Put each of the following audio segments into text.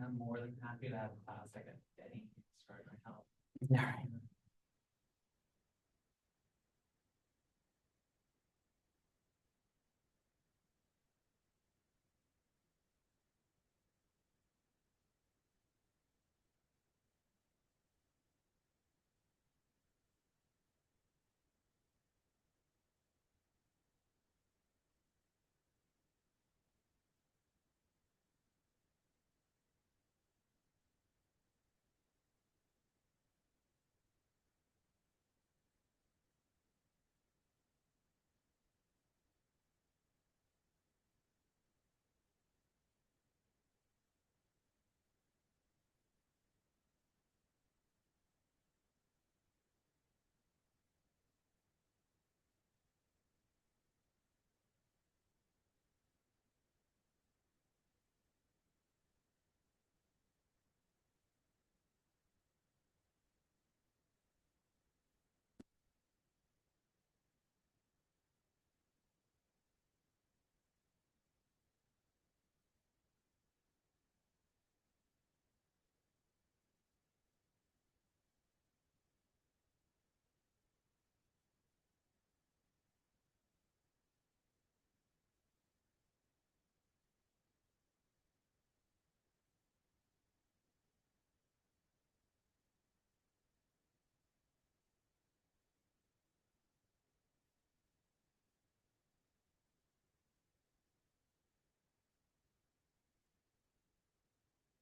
I'm more than happy to have a class like any start my help. Yeah, right.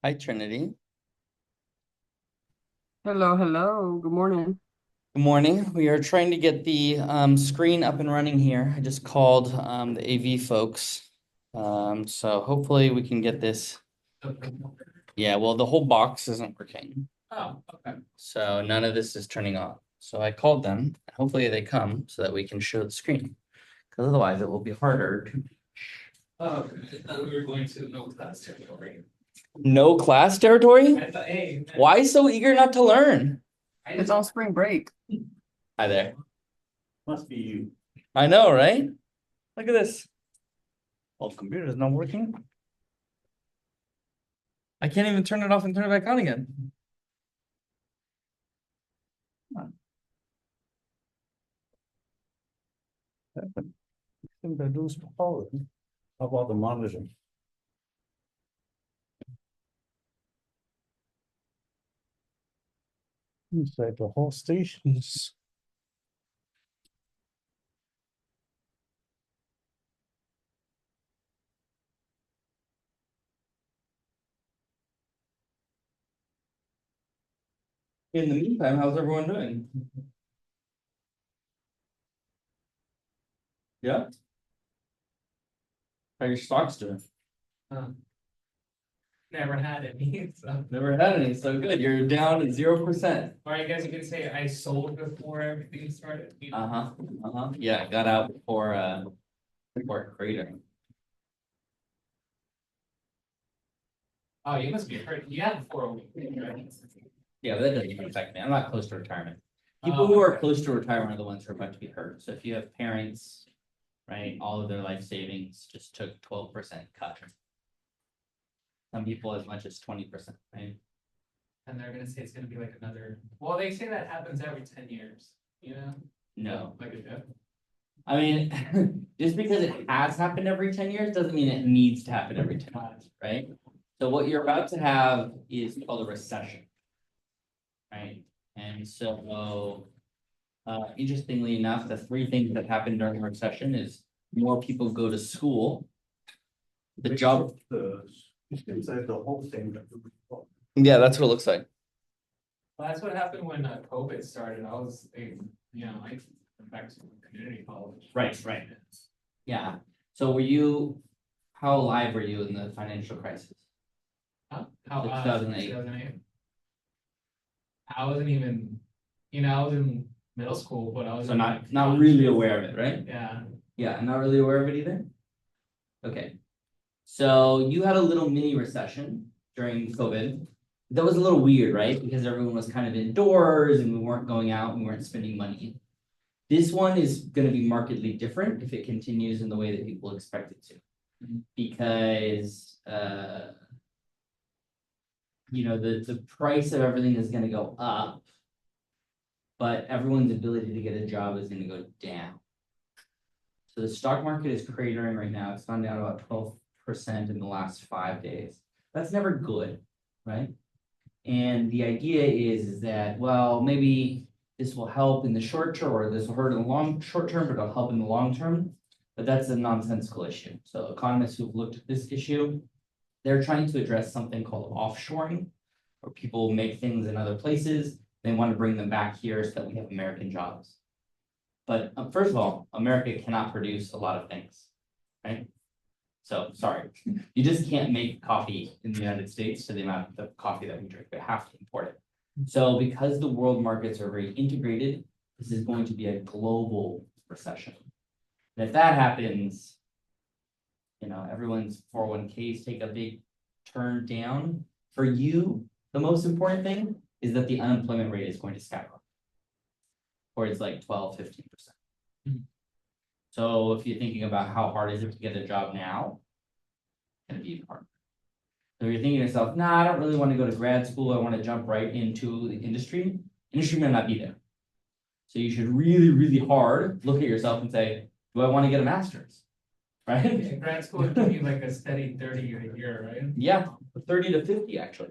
Hi, Trinity. Hello, hello. Good morning. Good morning. We are trying to get the screen up and running here. I just called the AV folks. So hopefully we can get this. Yeah, well, the whole box isn't working. Oh, okay. So none of this is turning on. So I called them. Hopefully they come so that we can show the screen. Because otherwise it will be harder to. Oh, I thought we were going to no class territory. No class territory? I thought, hey. Why so eager not to learn? It's on spring break. Hi there. Must be you. I know, right? Look at this. Well, the computer is not working. I can't even turn it off and turn it back on again. How about the monitor? Inside the whole stations. In the meantime, how's everyone doing? Yeah? How are your stocks doing? Never had any, so. Never had any, so good. You're down at 0%. Or I guess you could say I sold before everything started. Yeah, got out before crater. Oh, you must be hurt. You have 401k, right? Yeah, but that doesn't even affect me. I'm not close to retirement. People who are close to retirement are the ones who are about to be hurt. So if you have parents, right, all of their life savings just took 12% cut. Some people as much as 20%, right? And they're gonna say it's gonna be like another, well, they say that happens every 10 years, you know? No. Like a dip. I mean, just because it has happened every 10 years doesn't mean it needs to happen every 10 years, right? So what you're about to have is called a recession. Right? And so interestingly enough, the three things that happen during a recession is more people go to school. The job. It's inside the whole thing. Yeah, that's what it looks like. Well, that's what happened when COVID started. I was, I went back to community college. Right. Yeah. So how alive were you in the financial crisis? How 2008. 2008. I wasn't even, I was in middle school, but I was So not really aware of it, right? Yeah. Yeah, not really aware of it either. Okay. So you had a little mini recession during COVID. That was a little weird, right? Because everyone was kind of indoors and we weren't going out and we weren't spending money. This one is going to be markedly different if it continues in the way that people expect it to. Because the price of everything is gonna go up. But everyone's ability to get a job is gonna go down. So the stock market is cratering right now. It's gone down about 12% in the last 5 days. That's never good, right? And the idea is that, well, maybe this will help in the short term, or this will hurt in the short term, but it'll help in the long term. But that's a nonsensical issue. So economists who've looked at this issue, they're trying to address something called offshoring, where people make things in other places. They want to bring them back here so that we have American jobs. But first of all, America cannot produce a lot of things, right? So, sorry, you just can't make coffee in the United States to the amount of coffee that we drink. We have to import it. So because the world markets are very integrated, this is going to be a global recession. And if that happens, everyone's 401ks take a big turn down. For you, the most important thing is that the unemployment rate is going to skyrocket. Or it's like 12, 15%. So if you're thinking about how hard is it to get a job now, it's gonna be even harder. So you're thinking to yourself, nah, I don't really want to go to grad school. I want to jump right into the industry. Industry may not be there. So you should really, really hard look at yourself and say, do I want to get a master's? Right? Yeah, grad school would give you like a steady 30 a year, right? Yeah, 30 to 50 actually.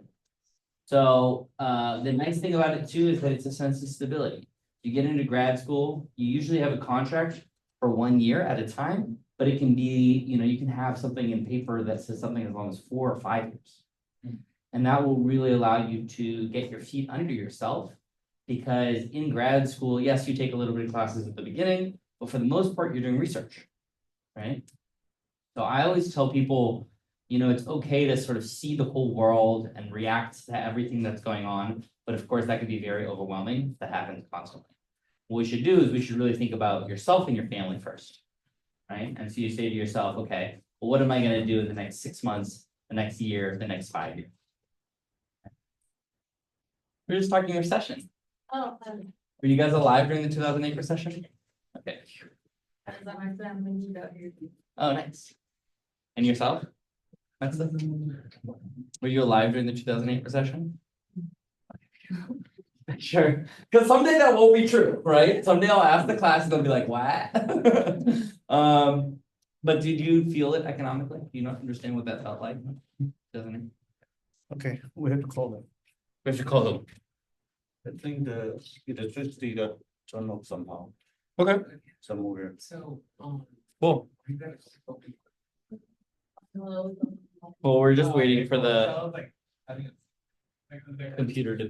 So the nice thing about it too is that it's a sense of stability. You get into grad school, you usually have a contract for 1 year at a time, but it can be, you can have something in paper that says something as long as 4 or 5 years. And that will really allow you to get your feet under yourself, because in grad school, yes, you take a little bit of classes at the beginning, but for the most part, you're doing research, right? So I always tell people, it's okay to sort of see the whole world and react to everything that's going on. But of course, that could be very overwhelming. That happens constantly. What we should do is we should really think about yourself and your family first, right? And so you say to yourself, okay, well, what am I going to do in the next 6 months, the next year, the next 5 years? We're just talking recession. Oh, Were you guys alive during the 2008 recession? Okay. I was at my family meet out here. Oh, nice. And yourself? Were you alive during the 2008 recession? Sure, because someday that won't be true, right? Someday I'll ask the class and they'll be like, what? But did you feel it economically? Do you not understand what that felt like? Doesn't it? Okay, we have to call them. We have to call them. I think the electricity got turned off somehow, Okay, somewhere. So, cool. you guys. Hello. Well, we're just waiting for the So, like, I think it's- like, computer to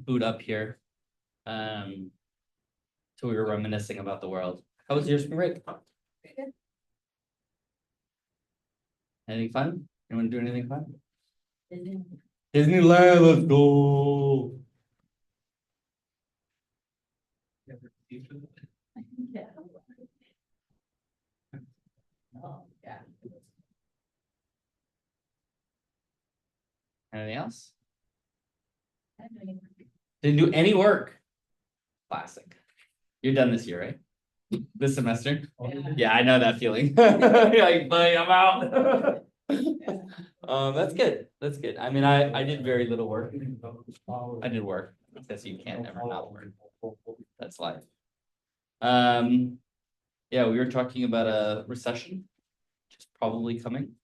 boot up here. So we were reminiscing about the world. How was your spring break? Anything fun? Anyone do anything fun? Disneyland, let's go. Yeah. Oh, yeah. Anything else? Didn't do any work. Classic. You're done this year, right? This semester? Yeah, I know that feeling. You're like, buddy, I'm out. That's good. That's good. I mean, I did very little work. I did work because you can't ever not work. That's life. Yeah, we were talking about a recession, which is probably coming,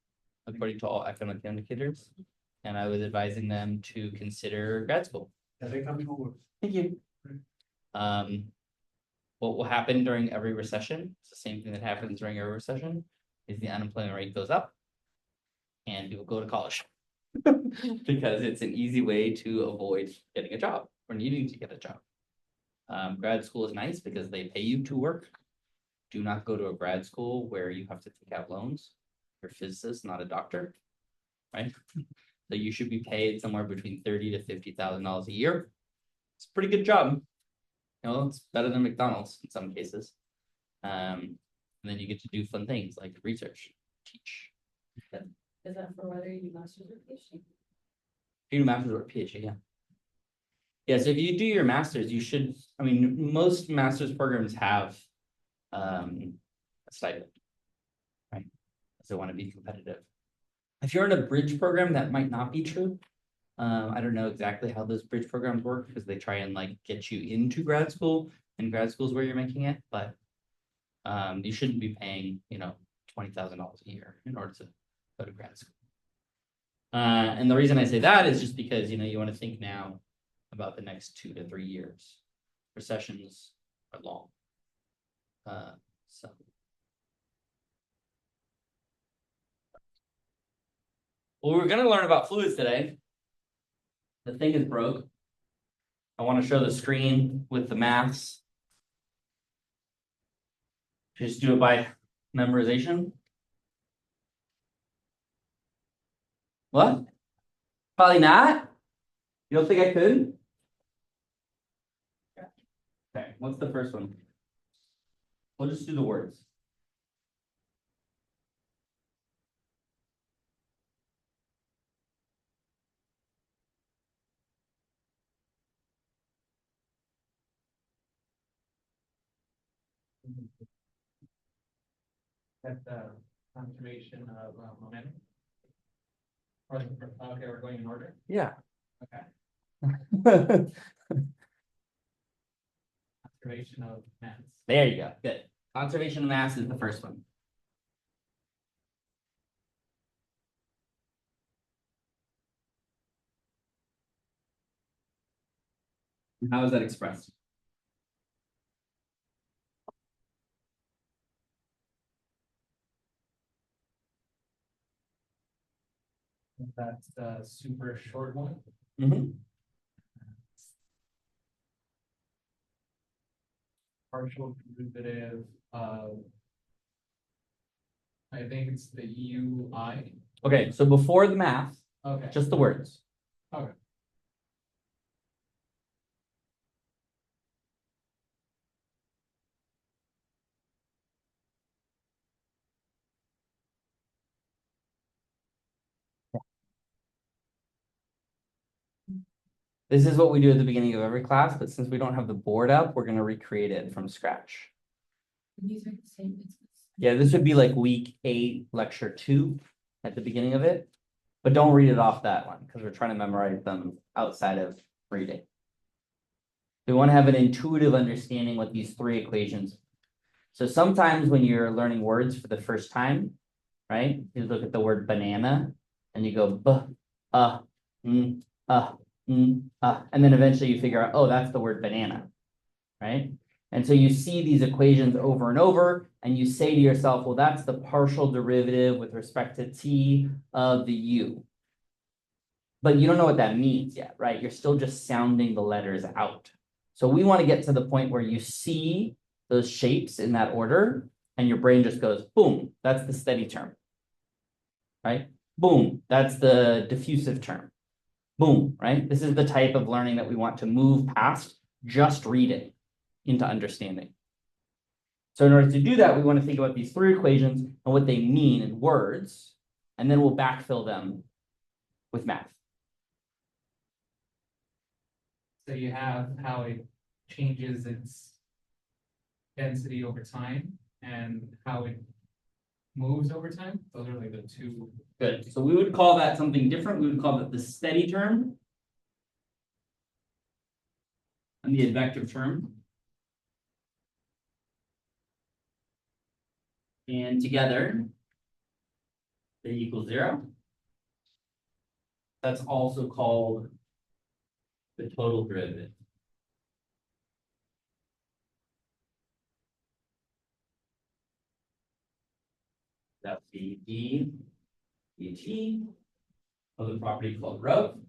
according to all economic indicators. And I was advising them to consider grad school. Are they coming over? Thank you. What will happen during every recession, it's the same thing that happens during every recession, is the unemployment rate goes up and people go to college. Because it's an easy way to avoid getting a job or needing to get a job. Grad school is nice because they pay you to work. Do not go to a grad school where you have to take out loans. You're a physicist, not a doctor, right? So you should be paid somewhere between $30,000 to $50,000 a year. It's a pretty good job. It's better than McDonald's in some cases. And then you get to do fun things like research, teach. Is that for whether you do master's or PhD? You do master's or PhD, yeah. Yeah, so if you do your master's, you should, most master's programs have a stipend, right? Because they want to be competitive. If you're in a bridge program, that might not be true. I don't know exactly how those bridge programs work because they try and like get you into grad school, and grad school is where you're making it, but. You shouldn't be paying, $20,000 a year in order to go to grad school. And the reason I say that is just because, you want to think now about the next 2 to 3 years. Recessions are long. So. Well, we're gonna learn about fluids today. The thing is broke. I want to show the screen with the maths. Just do it by memorization. What? Probably not. You don't think I could? Okay, what's the first one? We'll just do the words. That's the conservation of momentum. Okay, we're going in order. Yeah. Okay. Conservation of mass. There you go. Good. Conservation of mass is the first one. How is that expressed? That's the super short one. Mm-hmm. Partial derivative of. I think it's the UI. Okay, so before the math, Okay. just the words. Okay. This is what we do at the beginning of every class, but since we don't have the board up, we're going to recreate it from scratch. These are the same. Yeah, this would be like week 8, lecture 2 at the beginning of it. But don't read it off that one because we're trying to memorize them outside of reading. We want to have an intuitive understanding what these 3 equations. So sometimes when you're learning words for the first time, right, you look at the word banana and you go and then eventually you figure out, oh, that's the word banana, right? And so you see these equations over and over, and you say to yourself, well, that's the partial derivative with respect to t of the u. But you don't know what that means yet, right? You're still just sounding the letters out. So we want to get to the point where you see those shapes in that order, and your brain just goes, boom, that's the steady term, right? Boom, that's the diffusive term. Boom, right? This is the type of learning that we want to move past just reading into understanding. So in order to do that, we want to think about these 3 equations and what they mean in words, and then we'll backfill them with math. So you have how it changes its density over time and how it moves over time. Those are like the 2. Good. So we would call that something different. We would call that the steady term and the advective term. And together, they equal 0. That's also called the total derivative. That's the d dt of the property called rho.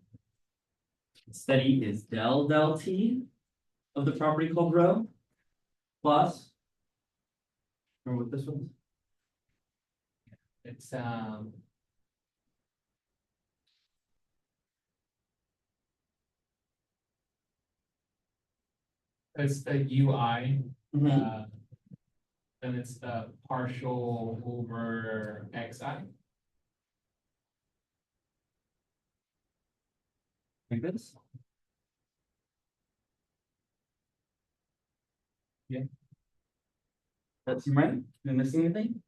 Steady is del t of the property called rho plus. Remember what this was? It's the UI. Then it's the partial over xi. Like this? Yeah. That seem right? Am I missing anything?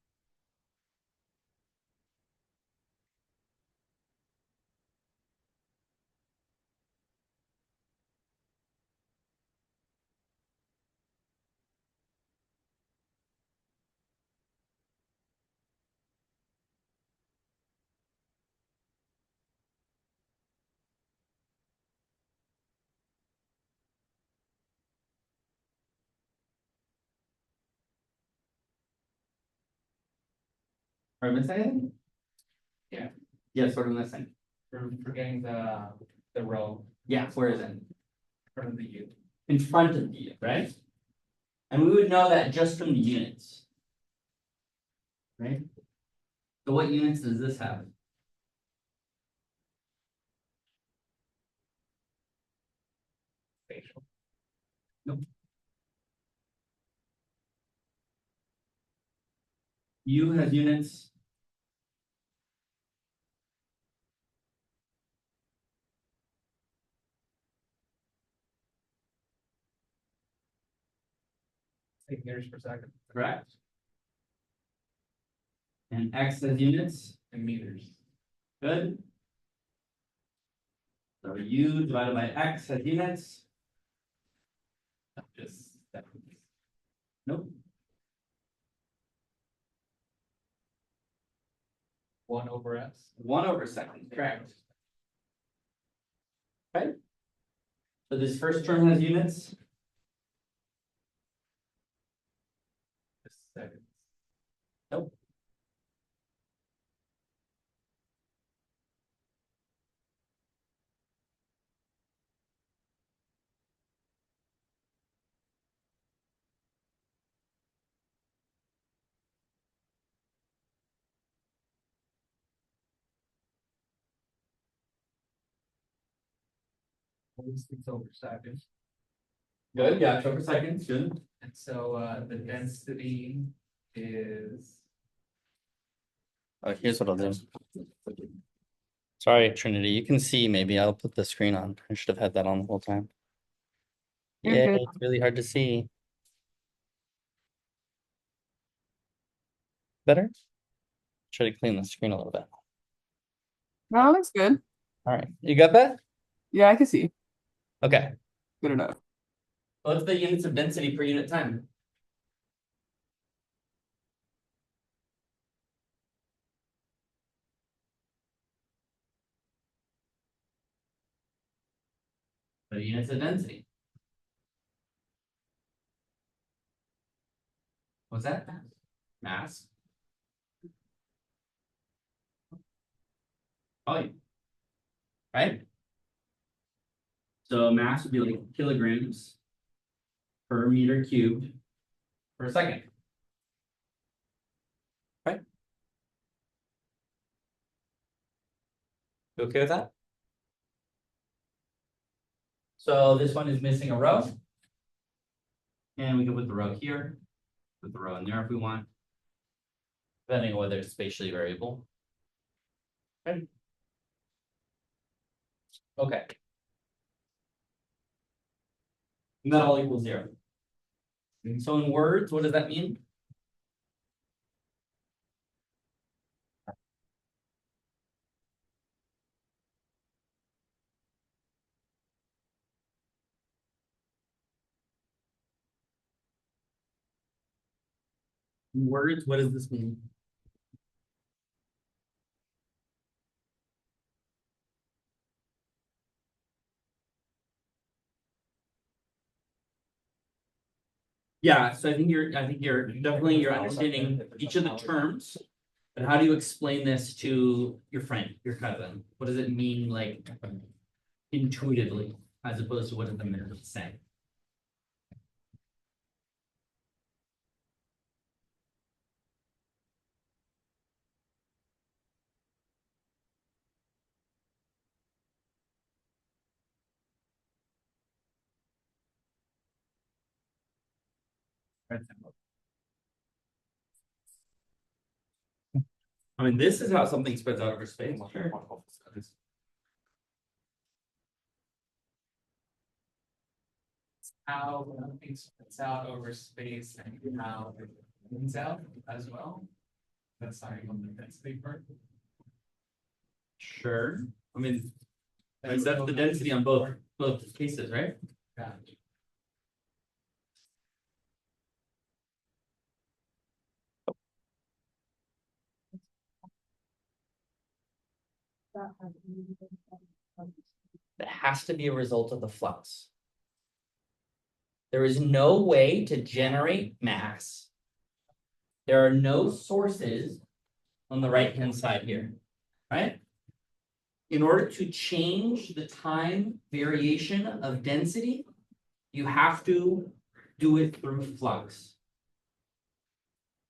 Are I missing anything? Yeah. Yes, what am I missing? For getting the row Yeah, where is it? in front of the U. In front of you, right? And we would know that just from the units. Right? So what units does this have? Spatial. U has units. Like meters per second Correct. And X has units. and meters. Good. So U divided by X has units. Just seconds. Nope. 1/s. 1/2, correct. Okay. So this first term has units. Just seconds. Nope. It's over seconds. Good, yeah, per second, good. And so the density is Oh, here's what I'll do. Sorry, Trinity, you can see, maybe I'll put the screen on. I should have had that on the whole time. You're Yeah, good. it's really hard to see. Better? Should I clean the screen a little bit? No, it looks good. All right, you got that? Yeah, I can see. Okay, Good enough. What's the units of density per unit time? The units of density. What's that? Mass. Volume. Right? So mass would be like kilograms per meter cubed per second. Right? You okay with that? So this one is missing a row. And we can put the row here, put the row in there if we want. Depending on whether it's spatially variable. Okay. Okay. And that all equals 0. And so in words, what does that mean? In words, what does this mean? Yeah, so I think you're definitely you're understanding each of the terms. But how do you explain this to your friend, your cousin? What does it mean like intuitively, as opposed to what does the minute say? I mean, this is how something spreads out over space. Sure. how it splits out over space and how it moves out as well. That's not even the density part. Sure. I mean, that's the density on both cases, right? Yeah. It has to be a result of the flux. There is no way to generate mass. There are no sources on the right-hand side here, right? In order to change the time variation of density, you have to do it through flux.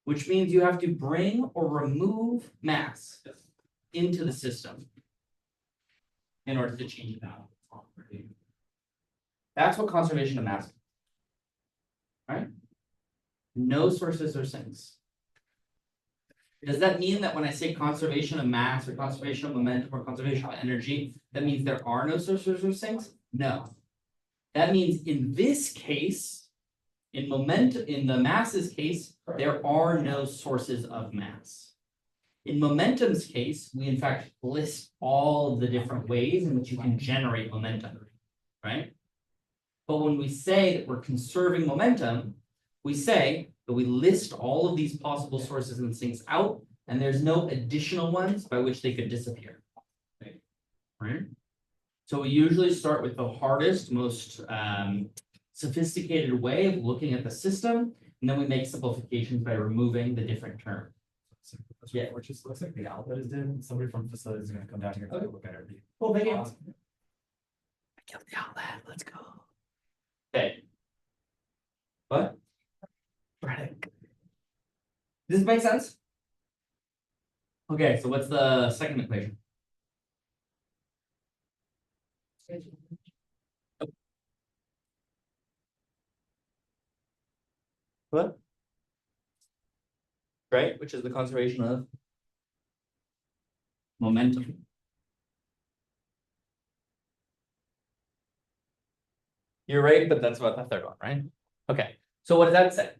Which means you have to bring or remove mass into the system in order to change it out. That's what conservation of mass is. Right? No sources or sinks. Does that mean that when I say conservation of mass or conservation of momentum or conservation of energy, that means there are no sources or sinks? No. That means in this case, in the masses case, there are no sources of mass. In momentum's case, we in fact list all of the different ways in which you can generate momentum, right? But when we say that we're conserving momentum, we say that we list all of these possible sources and sinks out, and there's no additional ones by which they could disappear. Right? So we usually start with the hardest, most sophisticated way of looking at the system, and then we make simplifications by removing the different terms. Yeah. Which just looks like the outlet is in, somebody from facilities is gonna come down here and take a look at it. Cool, thank you. Awesome. I killed the outlet, let's go. Okay. What? Right. Does this make sense? Okay, so what's the second equation? What? Right, which is the conservation of momentum. You're right, but that's about the third one, right? Okay, so what does that say?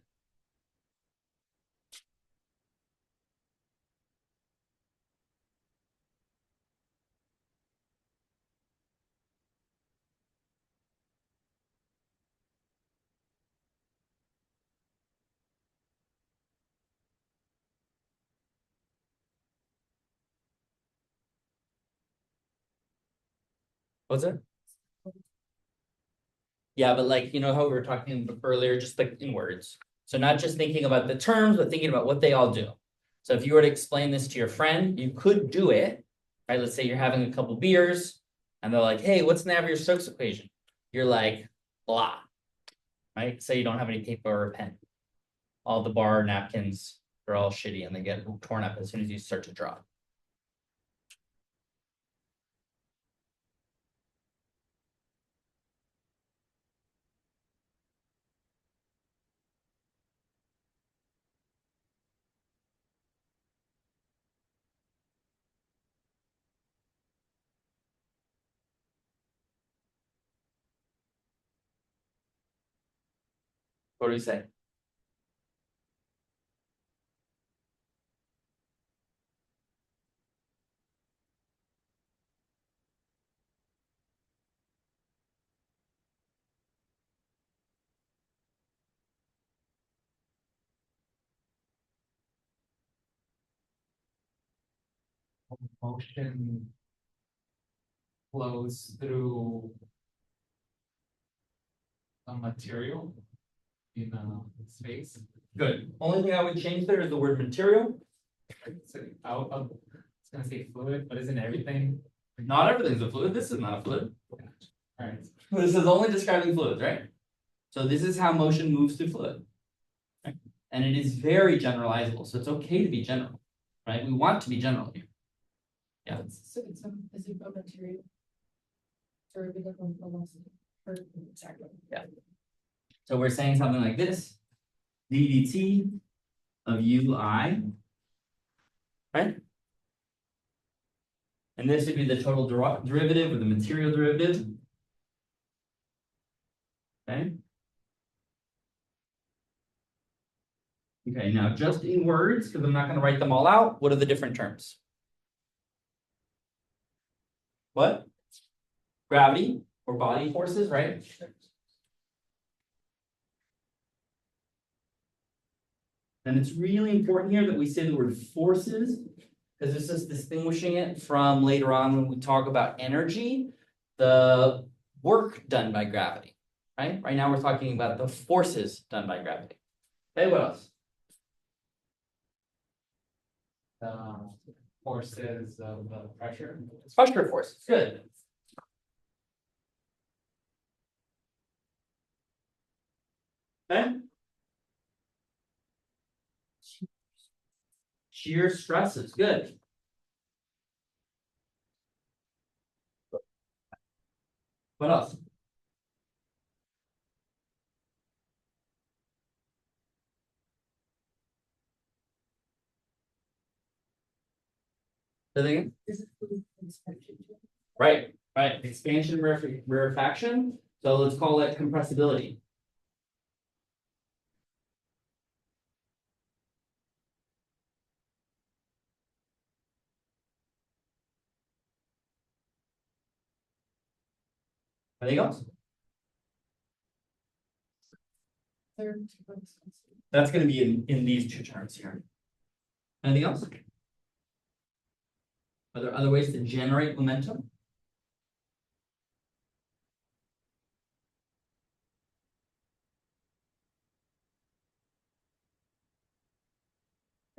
What's it? Yeah, but like, you know how we were talking earlier, just like in words. So not just thinking about the terms, but thinking about what they all do. So if you were to explain this to your friend, you could do it, right? Let's say you're having a couple beers and they're like, hey, what's Navier-Stokes equation? You're like, blah, right? Say you don't have any paper or a pen. All the bar napkins, they're all shitty and they get torn up as soon as you start to draw. What do we say? Motion flows through a material in space. Good. Only thing I would change there is the word material. So out of, it's gonna say fluid, but isn't everything? Not everything's a fluid. This is not a fluid. Alright, This is only describing fluids, right? So this is how motion moves through fluid. Right? And it is very generalizable, so it's okay to be general, right? We want to be general here. Yeah. So it's a material. Derivative of velocity. Or, exactly. So we're saying something like this, ddt of ui, right? And this would be the total derivative or the material derivative. Okay. Okay, now just in words, because I'm not going to write them all out, what are the different terms? What? Gravity or body forces, right? And it's really important here that we say the word forces, because this is distinguishing it from later on when we talk about energy, the work done by gravity, right? Right now we're talking about the forces done by gravity. Okay, what else? forces of the pressure. Pressure force, good. Okay. Shear stresses, good. What else? Say that again? Right, right, expansion, rarefaction, so let's call it compressibility. Anything else? That's gonna be in these two terms here. Anything else? Are there other ways to generate momentum?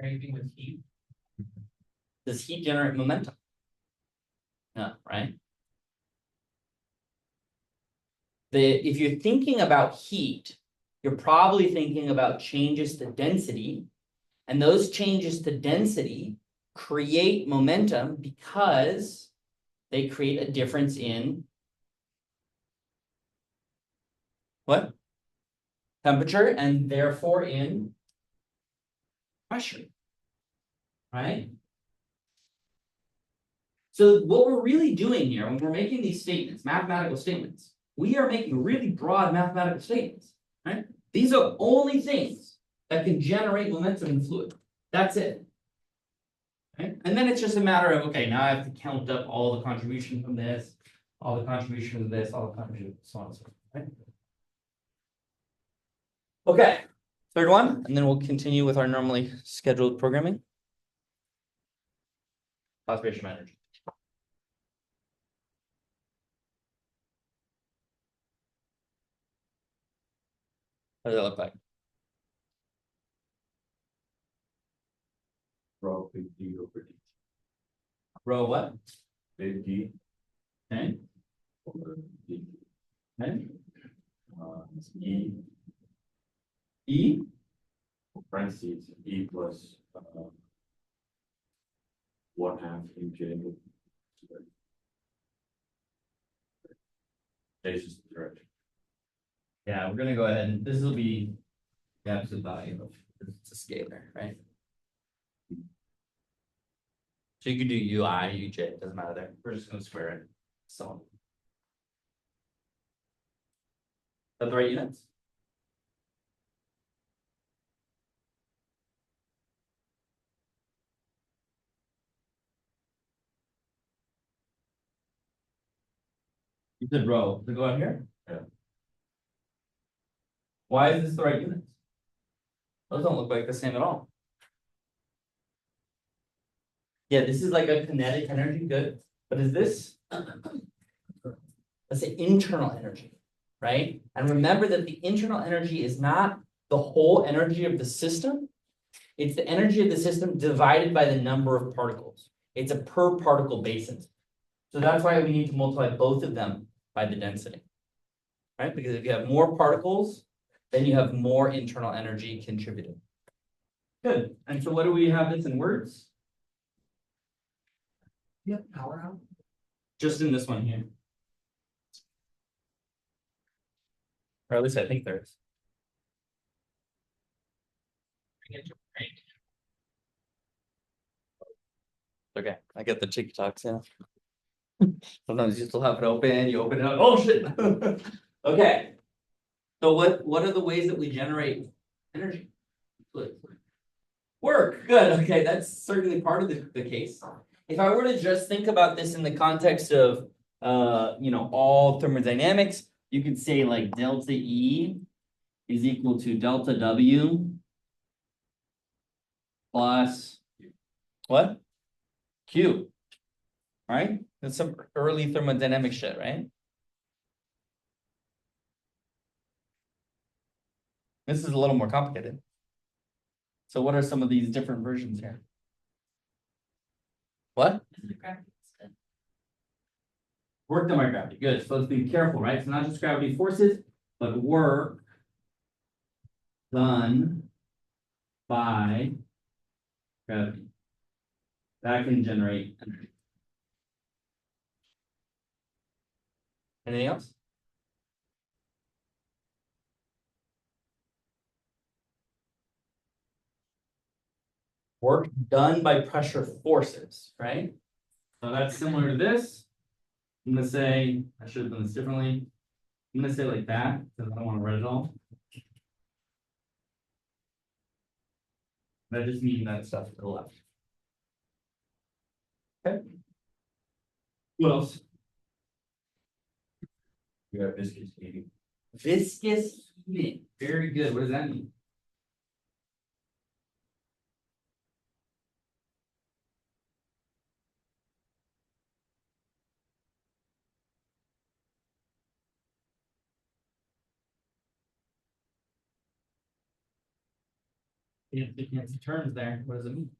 Anything with heat. Does heat generate momentum? No, right? If you're thinking about heat, you're probably thinking about changes to density. And those changes to density create momentum because they create a difference in what? Temperature and therefore in pressure. Right? So what we're really doing here when we're making these statements, mathematical statements, we are making really broad mathematical statements, right? These are only things that can generate momentum in fluid. That's it. Okay? And then it's just a matter of, okay, now I have to count up all the contribution from this, all the contribution from this, all the contribution, so on and so forth. Right? Okay, Third one, and then we'll continue with our normally scheduled programming. conservation of energy. What does that look like? Rho big D over D. Rho what? Big D Okay, over D. okay. E, E, parentheses, E plus, 1/2 in J. J is just the direction. yeah, we're gonna go ahead and this will be the absolute value of it's a scalar, right? So you could do UI, UJ, it doesn't matter there. We're just gonna square it. So. Is that the right units? You said row, to go out here? Yeah. Why is this the right units? Those don't look like the same at all. Yeah, this is like a kinetic energy, good, but is this? Let's say internal energy, right? And remember that the internal energy is not the whole energy of the system. It's the energy of the system divided by the number of particles. It's a per particle basis. So that's why we need to multiply both of them by the density. Right? Because if you have more particles, then you have more internal energy contributed. Good. And so what do we have this in words? Yeah, power out. Just in this one here. Or at least I think there is. Okay, I get the TikToks, yeah. Sometimes you still have it open, you open it up, oh shit. Okay. So what are the ways that we generate energy? Work, good, okay, that's certainly part of the case. If I were to just think about this in the context of all thermodynamics, you could say like delta E is equal to delta W plus what? Q. Right? That's some early thermodynamic shit, right? This is a little more complicated. So what are some of these different versions here? What? Work done by gravity, good, so let's be careful, right, so not just gravity forces, but work. Done. By. Gravity. That can generate energy. Anything else? Work done by pressure forces, right? So that's similar to this. I'm gonna say, I should have done this differently. I'm gonna say like that, because I don't want to write it all. That just means that stuff to the left. Okay. What else? You have viscous heating. Viscous heating, very good, what does that mean? You have some terms there, what does it mean?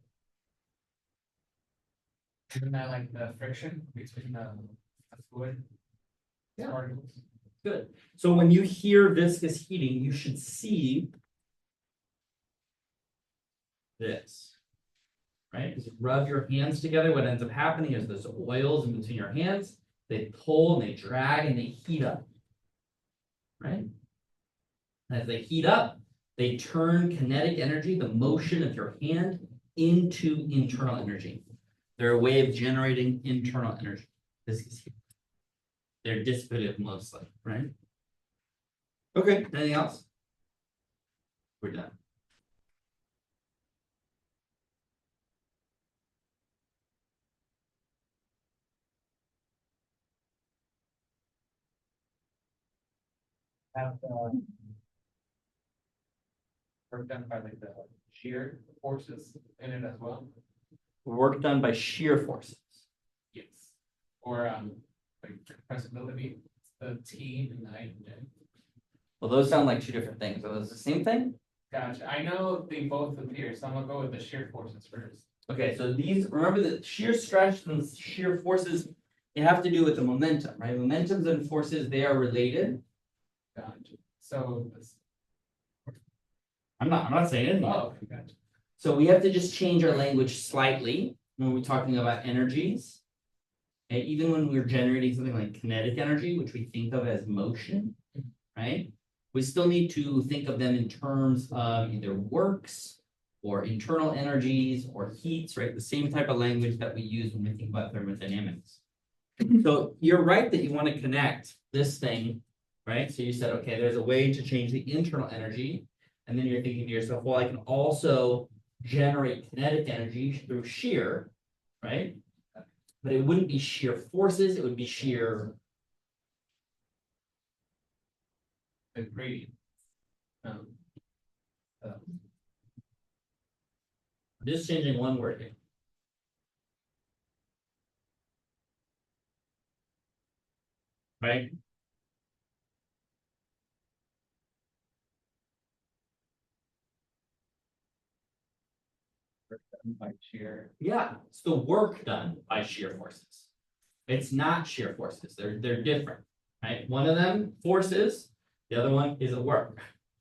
Isn't that like the friction between the fluid? Yeah. Particles? Good. So when you hear viscous heating, you should see this. Right? Because you rub your hands together, what ends up happening is there's oils in between your hands, they pull and they drag and they heat up. Right? And as they heat up, they turn kinetic energy, the motion of your hand, into internal energy. They're a way of generating internal energy. Viscous heat. They're dissipative mostly, right? Okay, anything else? We're done. Have work done by like the shear forces in it as well? Work done by shear forces. Yes. Or like compressibility, the T and the hydrogen. Well, those sound like two different things. Are those the same thing? Gotcha, I know they both appear, so I'm gonna go with the shear forces first. Okay, so these, remember that shear stretch and shear forces, they have to do with the momentum, right? Momentums and forces, they are related. Gotcha, so this, I'm not saying anything. oh, gotcha. So we have to just change our language slightly when we're talking about energies. And even when we're generating something like kinetic energy, which we think of as motion, right? We still need to think of them in terms of either works or internal energies or heats, right? The same type of language that we use when we think about thermodynamics. So you're right that you want to connect this thing, right? So you said, okay, there's a way to change the internal energy. And then you're thinking to yourself, well, I can also generate kinetic energy through shear, right? But it wouldn't be shear forces, it would be shear. The gradient. Um, Just changing one word here. Right? by shear. Yeah, it's the work done by shear forces. It's not shear forces, they're different, right? One of them forces, the other one is a work.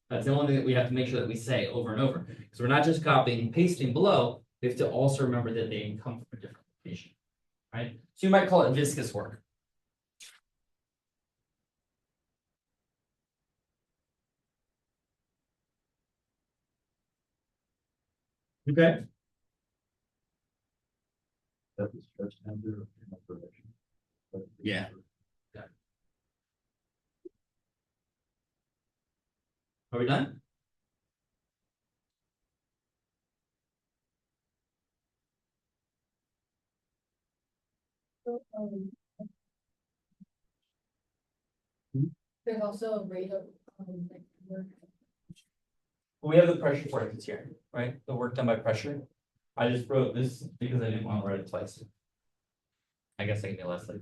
That's the only thing that we have to make sure that we say over and over. Because we're not just copying and pasting below, we have to also remember that they come from a different location. Right? So you might call it viscous work. Okay. That is stretch under in that direction. Yeah. Are we done? So, there's also a rate of, like, work. We have the pressure forces here, right? The work done by pressure. I just wrote this because I didn't want to write it twice. I guess I can do less like.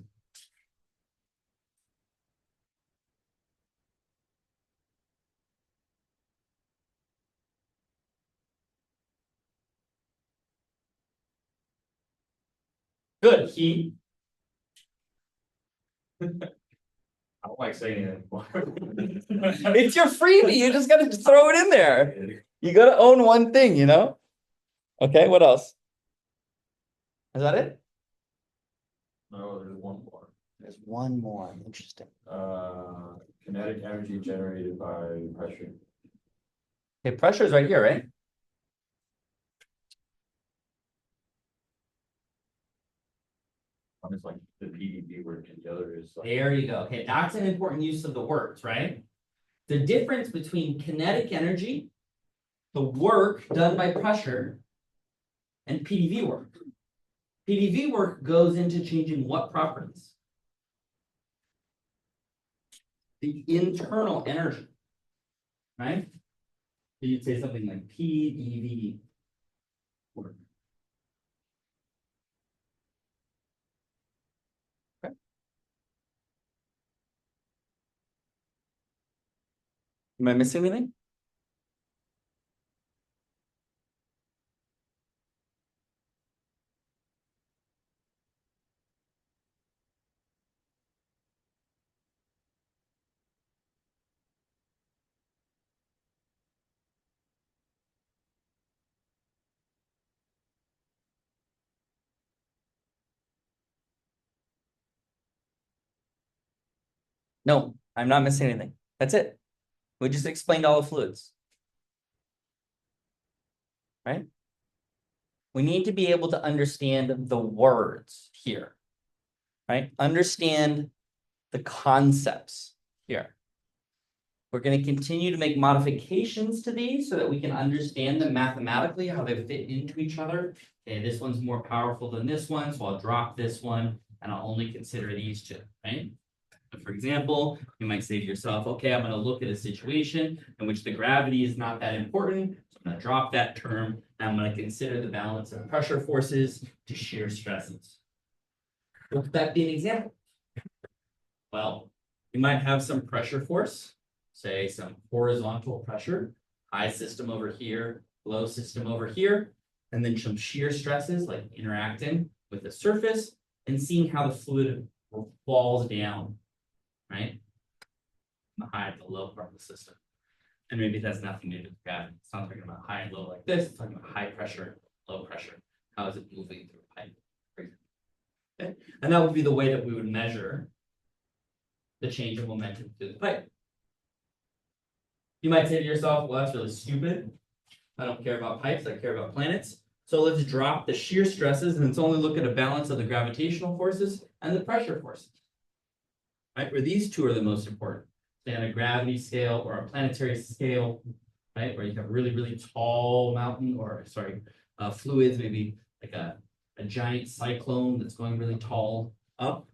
Good, heat. I don't like saying it anymore. It's your freebie, you just gotta throw it in there. You gotta own one thing, you know? Okay, what else? Is that it? No, there's one more. There's one more, interesting. Kinetic energy generated by pressure. Okay, pressure is right here, right? One is like the PDB work and the other is like. There you go. Okay, that's an important use of the words, right? The difference between kinetic energy, the work done by pressure, and PDV work. PDV work goes into changing what properties? The internal energy, right? So you'd say something like PDV work. Am I missing anything? No, I'm not missing anything. That's it. We just explained all the fluids. Right? We need to be able to understand the words here. Right? Understand the concepts here. We're going to continue to make modifications to these so that we can understand them mathematically, how they fit into each other. Okay, this one's more powerful than this one, so I'll drop this one and I'll only consider these two, right? For example, you might say to yourself, okay, I'm going to look at a situation in which the gravity is not that important. So I'm going to drop that term and I'm going to consider the balance of pressure forces to shear stresses. Would that be an example? Well, you might have some pressure force, say some horizontal pressure, high system over here, low system over here, and then some shear stresses like interacting with the surface and seeing how the fluid falls down. Right? The high and the low part of the system. And maybe that's nothing to do with gravity. It's not talking about high and low like this, it's talking about high pressure, low pressure. How is it moving through a pipe? Okay. And that would be the way that we would measure the change of momentum through the pipe. You might say to yourself, well, that's really stupid. I don't care about pipes, I care about planets. So let's drop the shear stresses and let's only look at a balance of the gravitational forces and the pressure forces. Right, where these two are the most important, say on a gravity scale or a planetary scale, right, where you have really, really tall mountain or fluids, maybe like a giant cyclone that's going really tall up.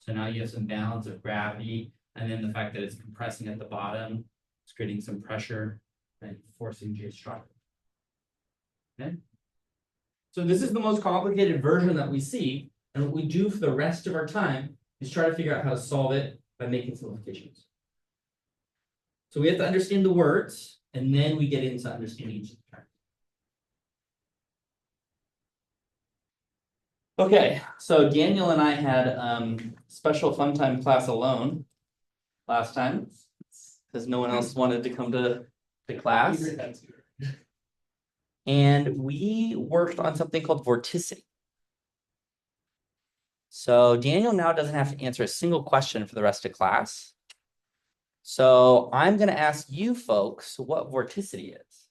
So now you have some balance of gravity, and then the fact that it's compressing at the bottom, it's creating some pressure and forcing geostrophic. Okay. So this is the most complicated version that we see, and what we do for the rest of our time is try to figure out how to solve it by making simplifications. So we have to understand the words, and then we get into understanding each of the terms. Okay, so Daniel and I had special fun time class alone last time, because no one else wanted to come to class. And we worked on something called vorticity. So Daniel now doesn't have to answer a single question for the rest of class. So I'm going to ask you folks what vorticity is.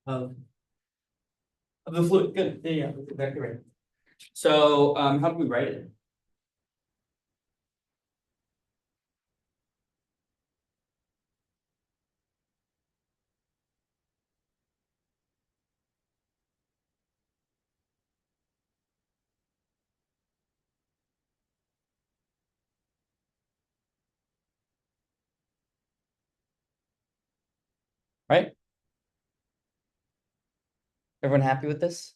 Of the fluid, good, yeah, that's exactly right. So how do we write it? Right? Everyone happy with this?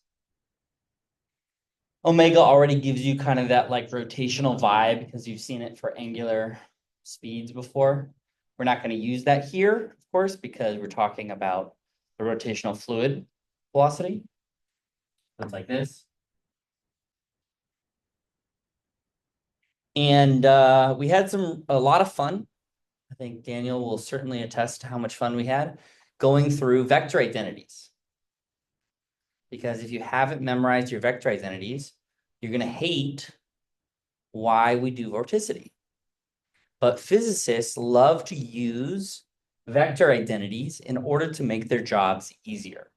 Omega already gives you kind of that like rotational vibe because you've seen it for angular speeds before. We're not going to use that here, of course, because we're talking about the rotational fluid velocity. It's like this. And we had a lot of fun. I think Daniel will certainly attest to how much fun we had going through vector identities. Because if you haven't memorized your vector identities, you're going to hate why we do vorticity. But physicists love to use vector identities in order to make their jobs easier.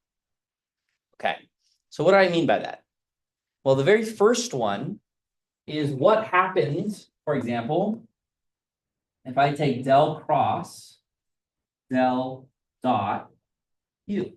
Okay, so what do I mean by that? Well, the very first one is what happens, for example, if I take del cross del dot u.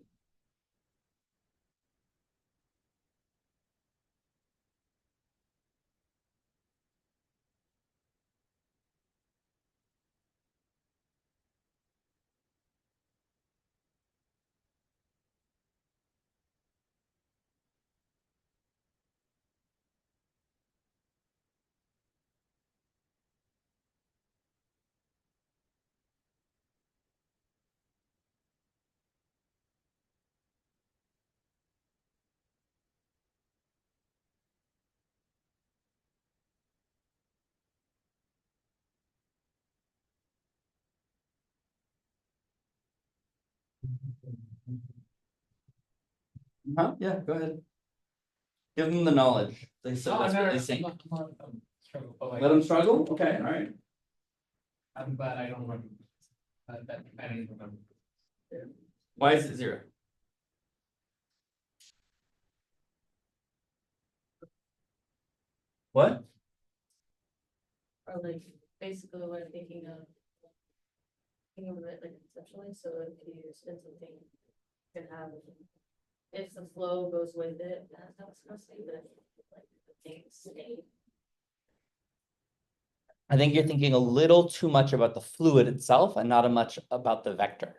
Huh? Yeah, go ahead. Give them the knowledge. They said that's what they think. Struggle, but like, Let them struggle? Okay, all right. I'm glad I don't remember. I don't even remember. Why is it 0? What? Or like, basically what I'm thinking of it like conceptually, so if you spin something, you can have, if the flow goes with it, that's how it's supposed to be, but if like the things stay. I think you're thinking a little too much about the fluid itself and not much about the vector.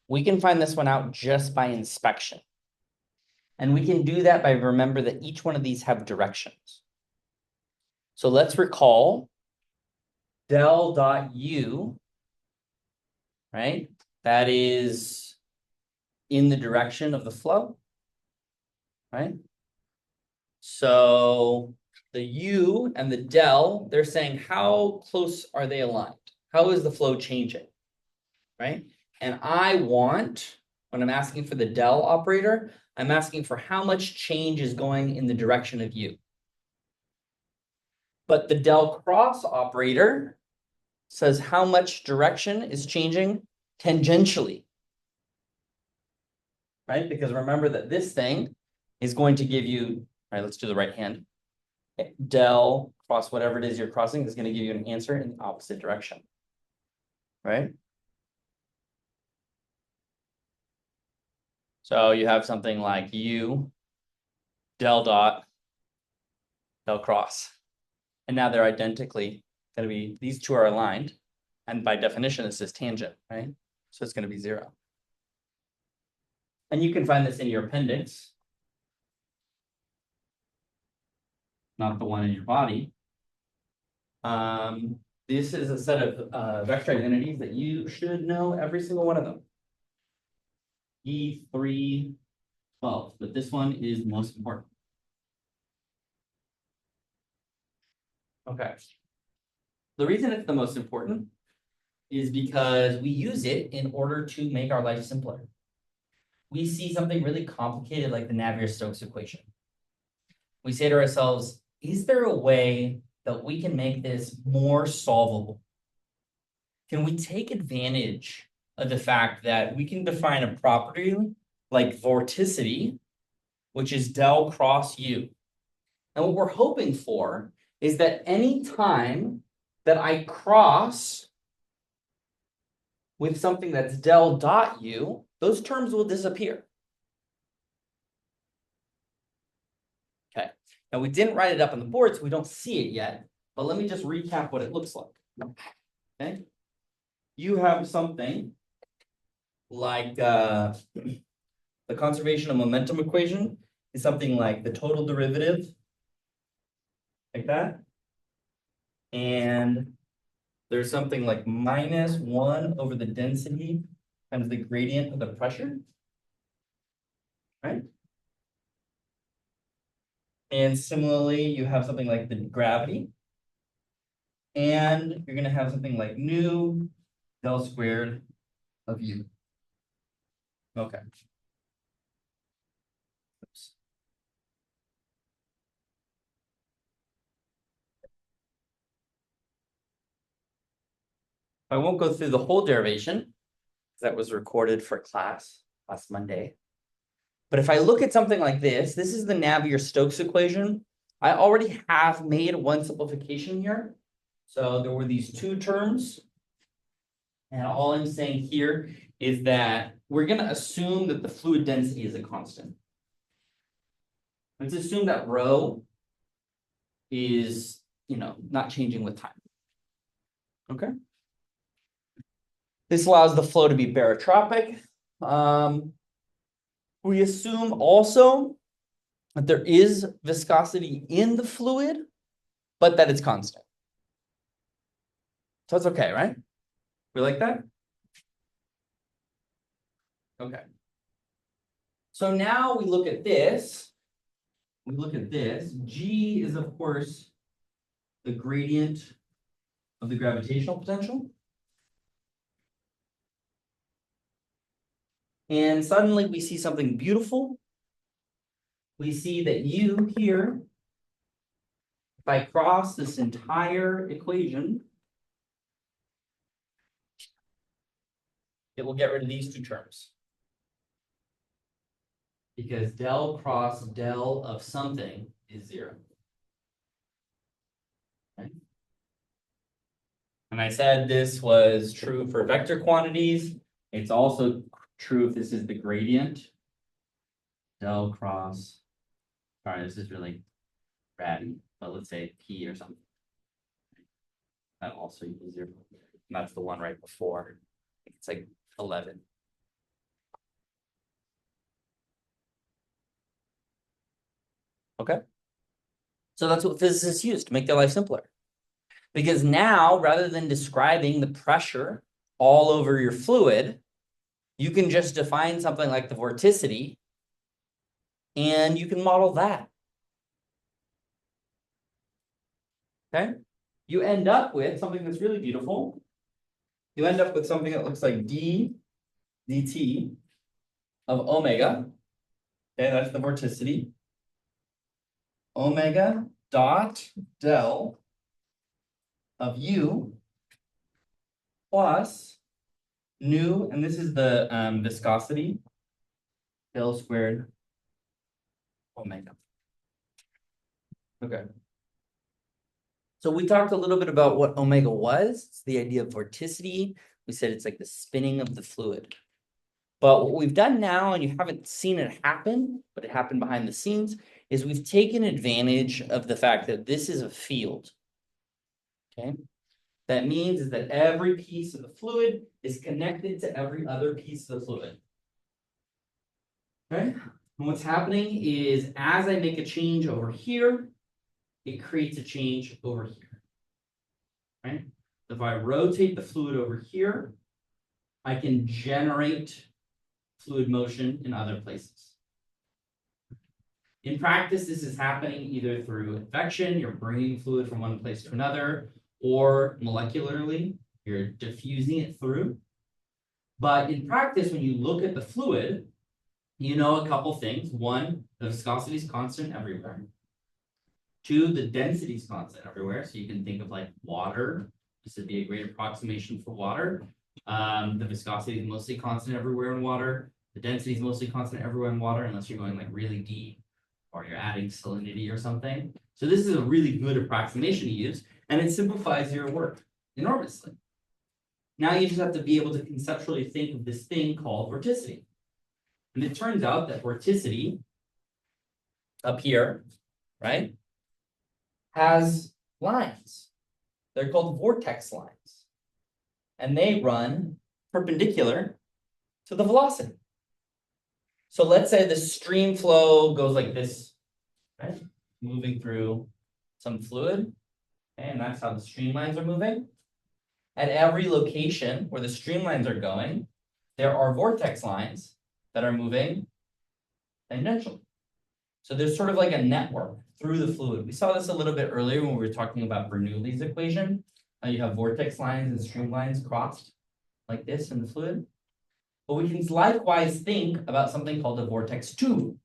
We can find this one out just by inspection. And we can do that by remember that each one of these have directions. So let's recall del dot u, right? That is in the direction of the flow, right? So the u and the del, they're saying how close are they aligned? How is the flow changing, right? And I want, when I'm asking for the del operator, I'm asking for how much change is going in the direction of u. But the del cross operator says how much direction is changing tangentially, right? Because remember that this thing is going to give you, all right, let's do the right hand. Del cross whatever it is you're crossing is going to give you an answer in the opposite direction, right? So you have something like u del dot del cross. And now they're identically going to be, these two are aligned. And by definition, this is tangent, right? So it's going to be 0. And you can find this in your appendix. Not the one in your body. This is a set of vector identities that you should know every single one of them. E3, 12, but this one is most important. Okay. The reason it's the most important is because we use it in order to make our life simpler. We see something really complicated like the Navier-Stokes equation. We say to ourselves, is there a way that we can make this more solvable? Can we take advantage of the fact that we can define a property like vorticity, which is del cross u? And what we're hoping for is that any time that I cross with something that's del dot u, those terms will disappear. Okay, now we didn't write it up on the board, so we don't see it yet, but let me just recap what it looks like. Okay, you have something like the conservation of momentum equation is something like the total derivative. Like that. And there's something like -1 over the density times the gradient of the pressure. Right? And similarly, you have something like the gravity. And you're gonna have something like nu del squared of u. Okay. Oops. I won't go through the whole derivation. That was recorded for class last Monday. But if I look at something like this is the Navier-Stokes equation. I already have made one simplification here. So there were these two terms. And all I'm saying here is that we're going to assume that the fluid density is a constant. Let's assume that rho is, not changing with time. Okay. This allows the flow to be barotropic. We assume also that there is viscosity in the fluid, but that it's constant. So it's okay, right? We like that? Okay. So now we look at this. G is, of course, the gradient of the gravitational potential. And suddenly we see something beautiful. We see that U here, if I cross this entire equation, it will get rid of these two terms. Because del cross del of something is 0. Okay. And I said this was true for vector quantities. It's also true if this is the gradient. Del cross, sorry, this is really ratty, but let's say P or something. That also equals 0. And that's the one right before. It's like 11. Okay. So that's what physicists use to make their life simpler. Because now, rather than describing the pressure all over your fluid, you can just define something like the vorticity, and you can model that. Okay? You end up with something that's really beautiful. You end up with something that looks like d dt of omega. Okay, that's the vorticity. Omega dot del of u plus nu, and this is the viscosity, del squared omega. Okay. So we talked a little bit about what omega was. It's the idea of vorticity. We said it's like the spinning of the fluid. But what we've done now, and you haven't seen it happen, but it happened behind the scenes, is we've taken advantage of the fact that this is a field. Okay. That means is that every piece of the fluid is connected to every other piece of the fluid. Okay. And what's happening is as I make a change over here, it creates a change over here. Right? If I rotate the fluid over here, I can generate fluid motion in other places. In practice, this is happening either through advection, you're bringing fluid from one place to another, or molecularly, you're diffusing it through. But in practice, when you look at the fluid, you know a couple things. One, the viscosity is constant everywhere. Two, the density is constant everywhere. So you can think of like water. This would be a great approximation for water. The viscosity is mostly constant everywhere in water. The density is mostly constant everywhere in water, unless you're going like really deep or you're adding salinity or something. So this is a really good approximation to use, and it simplifies your work enormously. Now you just have to be able to conceptually think of this thing called vorticity. And it turns out that vorticity up here, right, has lines. They're called vortex lines. And they run perpendicular to the velocity. So let's say the stream flow goes like this, right? Moving through some fluid, and that's how the streamlines are moving. At every location where the streamlines are going, there are vortex lines that are moving tangentially. So there's sort of like a network through the fluid. We saw this a little bit earlier when we were talking about Bernoulli's equation. How you have vortex lines and streamlines crossed like this in the fluid. But we can likewise think about something called a vortex tube.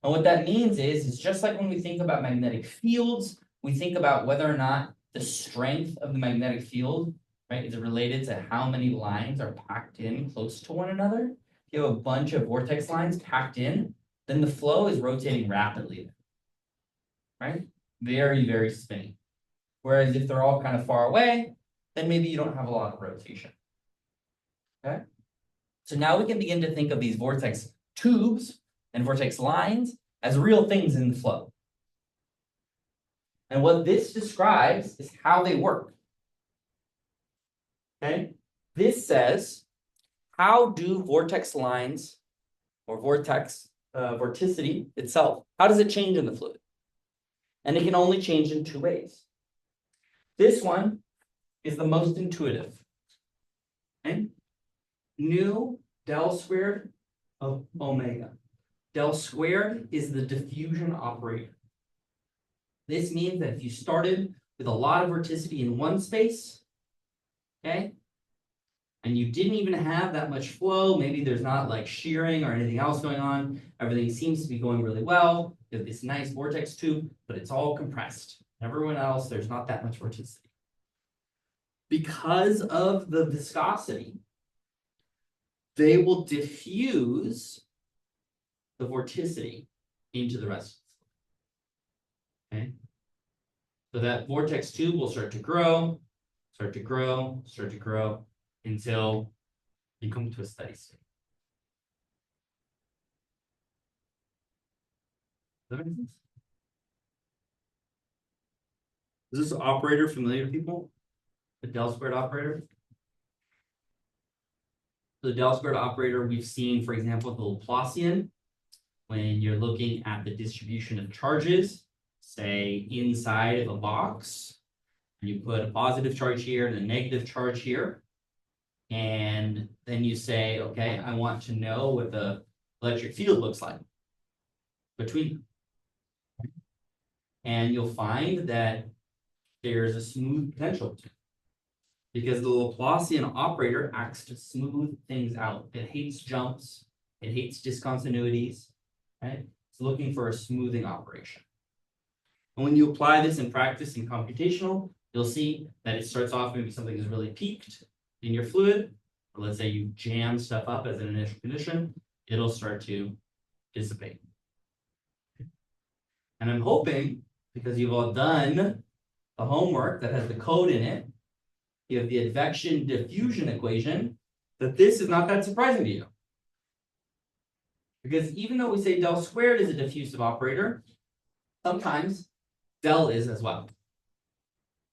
And what that means is just like when we think about magnetic fields, we think about whether or not the strength of the magnetic field, right, is related to how many lines are packed in close to one another. If you have a bunch of vortex lines packed in, then the flow is rotating rapidly, right? Very, very spinny. Whereas if they're all kind of far away, then maybe you don't have a lot of rotation. Okay? So now we can begin to think of these vortex tubes and vortex lines as real things in the flow. And what this describes is how they work. Okay? This says, how do vortex lines or vorticity itself, how does it change in the fluid? And it can only change in two ways. This one is the most intuitive. Okay? Nu del squared of omega. Del squared is the diffusion operator. This means that if you started with a lot of vorticity in one space, okay, and you didn't even have that much flow, maybe there's not like shearing or anything else going on, everything seems to be going really well, you have this nice vortex tube, but it's all compressed. Everyone else, there's not that much vorticity. Because of the viscosity, they will diffuse the vorticity into the rest. Okay. So that vortex tube will start to grow, start to grow, start to grow until you come to a steady state. Does that make sense? Is this operator familiar to people? The del squared operator? The del squared operator we've seen, for example, the Laplacian, when you're looking at the distribution of charges, say inside of a box, and you put a positive charge here and a negative charge here, and then you say, okay, I want to know what the electric field looks like between them. And you'll find that there's a smooth potential because the Laplacian operator acts to smooth things out. It hates jumps, it hates discontinuities, right? It's looking for a smoothing operation. And when you apply this in practice in computational, you'll see that it starts off maybe something is really peaked in your fluid, or let's say you jam stuff up as an initial condition, it'll start to dissipate. And I'm hoping, because you've all done the homework that has the code in it, you have the advection diffusion equation, that this is not that surprising to you. Because even though we say del squared is a diffusive operator, sometimes del is as well.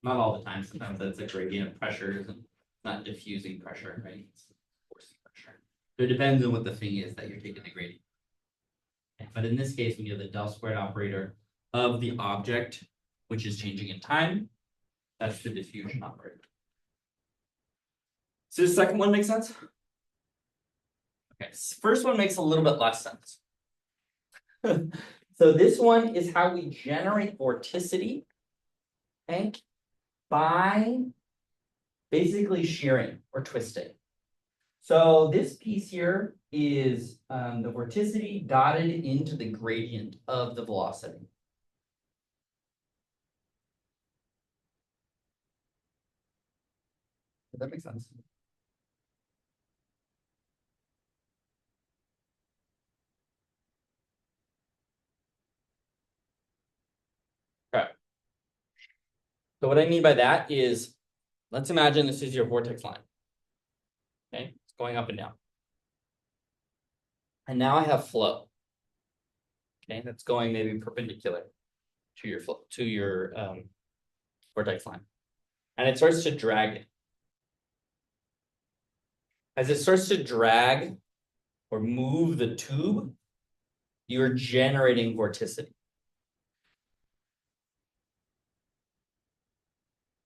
Not all the time, sometimes that's a gradient of pressure, and not diffusing pressure, right? It's forcing pressure. So it depends on what the thing is that you're taking the gradient. But in this case, when you have the del squared operator of the object, which is changing in time, that's the diffusion operator. So the second one makes sense? Okay, first one makes a little bit less sense. So this one is how we generate vorticity, okay, by basically shearing or twisting. So this piece here is the vorticity dotted into the gradient of the velocity. Does that make sense? Okay. So what I mean by that is, let's imagine this is your vortex line. Okay, it's going up and down. And now I have flow. Okay, that's going maybe perpendicular to your flow, to your vortex line. And it starts to drag it. As it starts to drag or move the tube, you're generating vorticity.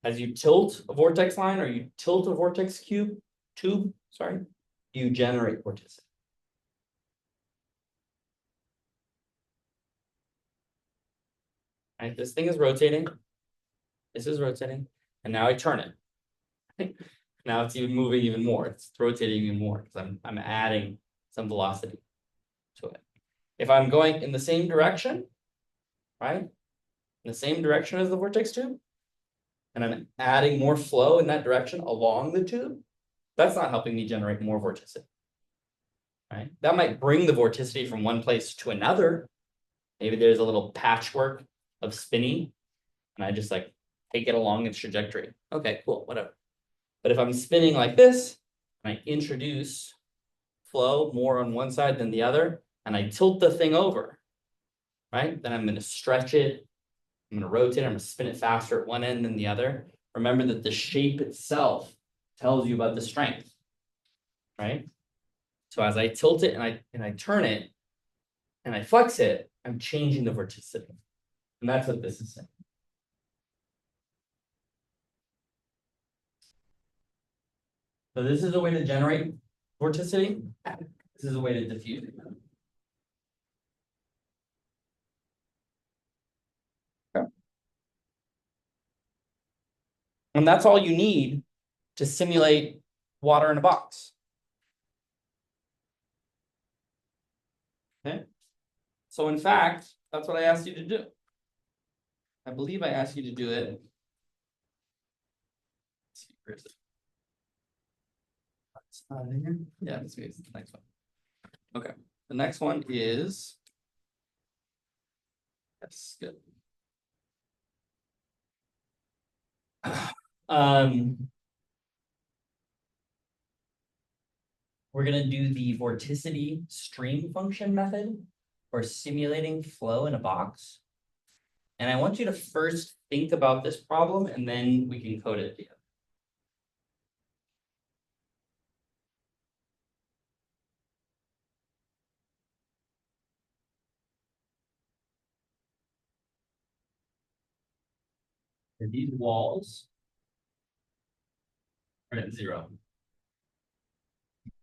As you tilt a vortex line or you tilt a vortex tube, you generate vorticity. Right, this thing is rotating. This is rotating, and now I turn it. Now it's even moving even more. It's rotating even more because I'm adding some velocity to it. If I'm going in the same direction, right? In the same direction as the vortex tube, and I'm adding more flow in that direction along the tube, that's not helping me generate more vorticity. Right? That might bring the vorticity from one place to another. Maybe there's a little patchwork of spinning, and I just like take it along its trajectory. Okay, cool, whatever. But if I'm spinning like this, and I introduce flow more on one side than the other, and I tilt the thing over, right? Then I'm going to stretch it. I'm going to rotate. I'm going to spin it faster at one end than the other. Remember that the shape itself tells you about the strength, right? So as I tilt it and I turn it and I flex it, I'm changing the vorticity. And that's what this is saying. So this is a way to generate vorticity. This is a way to diffuse it. Okay. And that's all you need to simulate water in a box. Okay. So in fact, that's what I asked you to do. I believe I asked you to do it. Let's see, where is it? It's not in here. Yeah, let's see, it's the next one. Okay, the next one is. Yes, good. We're gonna do the vorticity stream function method for simulating flow in a box. And I want you to first think about this problem and then we can code it together. These walls are at 0.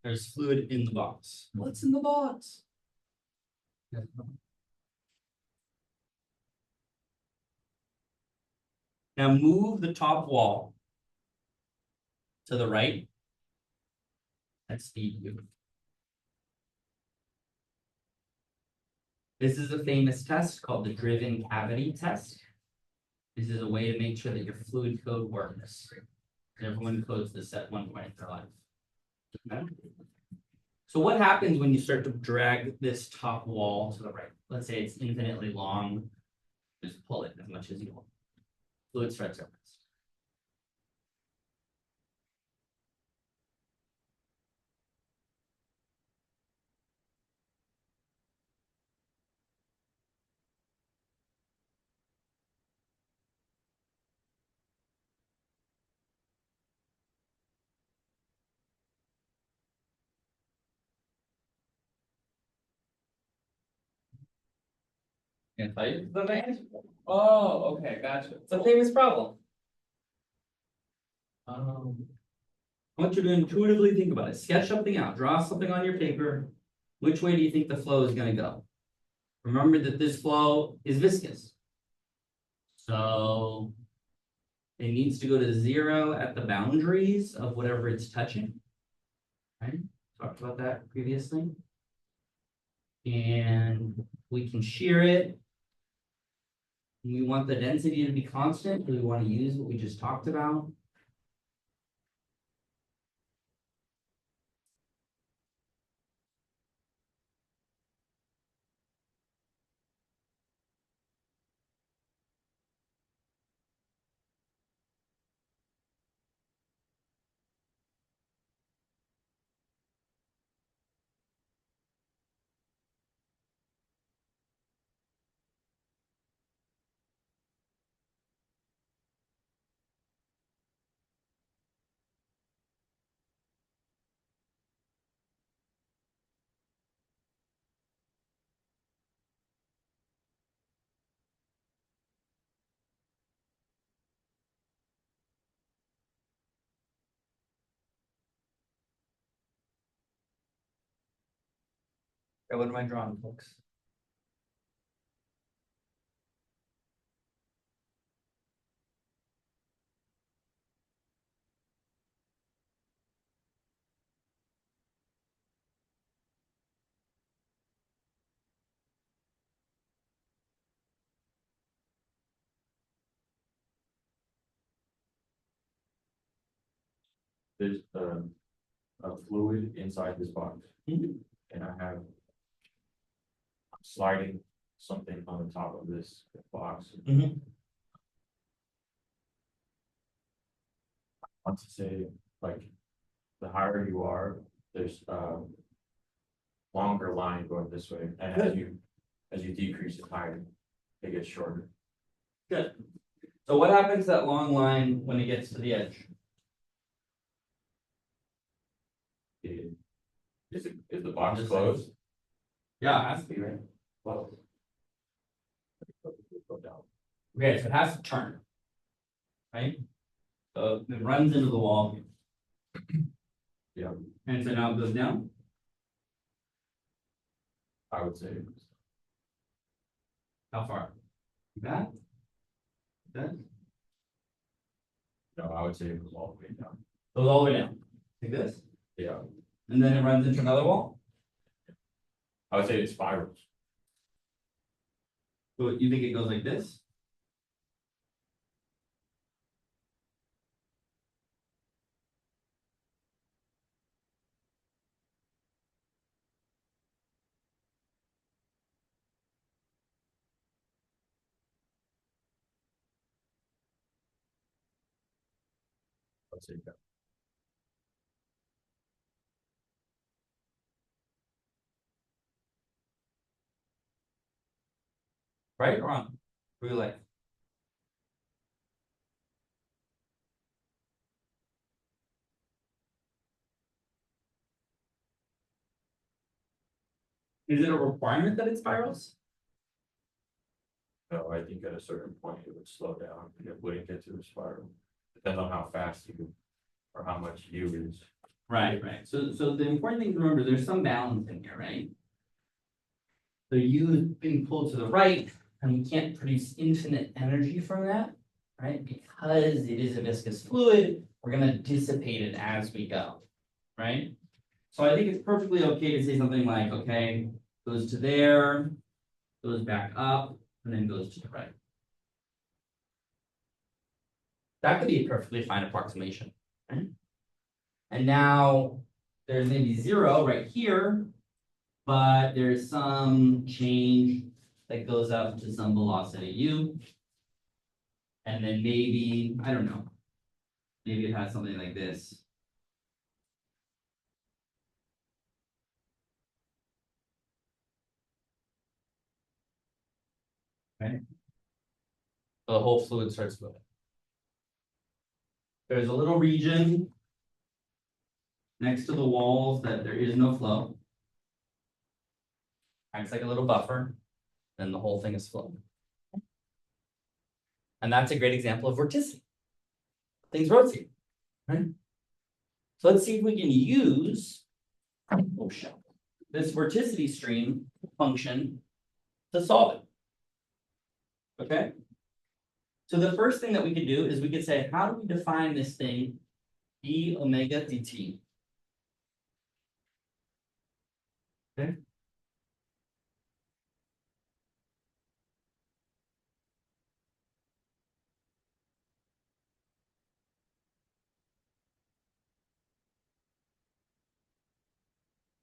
There's fluid in the box. What's in the box? Now move the top wall to the right. That's speed you. This is a famous test called the driven cavity test. This is a way to make sure that your fluid code works. Everyone codes this at one point in their life. Okay. So what happens when you start to drag this top wall to the right? Let's say it's infinitely long. Just pull it as much as you want. Fluid starts to rise. Can I tell you the answer? Oh, okay, gotcha. It's a famous problem. Um, I want you to intuitively think about it. Sketch something out. Draw something on your paper. Which way do you think the flow is going to go? Remember that this flow is viscous. So it needs to go to 0 at the boundaries of whatever it's touching. Right? Talked about that previously. And we can shear it. We want the density to be constant. Do we want to use what we just talked about? Okay, what am I drawing, folks? There's a fluid inside this box. Mhm. And I have. I'm sliding something on the top of this box. Mhm. I want to say, like, the higher you are, there's longer line going this way, and as you decrease in height, it gets shorter. Good. So what happens to that long line when it gets to the edge? Is the box Just closed? Yeah, it has to be, right? Closed. Go down. Okay, so it has to turn. Right? So it runs into the wall. Yeah, And so now it goes down. I would say. How far? That? That? No, I would say it goes all the way down. Goes all the way down. Like this? Yeah, And then it runs into another wall? I would say it spirals. So you think it goes like this? I'd say that. Right or wrong? What do you like? Is it a requirement that it spirals? No, I think at a certain point it would slow down, and it wouldn't get to a spiral. Depends on how fast you, or how much you use. Right, right. So the important thing to remember, there's some balance in here, right? So U is being pulled to the right, and we can't produce infinite energy from that, right? Because it is a viscous fluid, we're gonna dissipate it as we go, right? So I think it's perfectly okay to say something like, okay, goes to there, goes back up, and then goes to the right. That could be a perfectly fine approximation, right? And now there's maybe 0 right here, but there's some change that goes up to some velocity u. And then maybe, I don't know, maybe it has something like this. Right? So the whole fluid starts moving. There's a little region next to the walls that there is no flow. Acts like a little buffer, then the whole thing is flowing. And that's a great example of vorticity. Things rotate, right? So let's see if we can use this vorticity stream function to solve it. Okay? So the first thing that we could do is we could say, how do we define this thing d omega dt? Okay.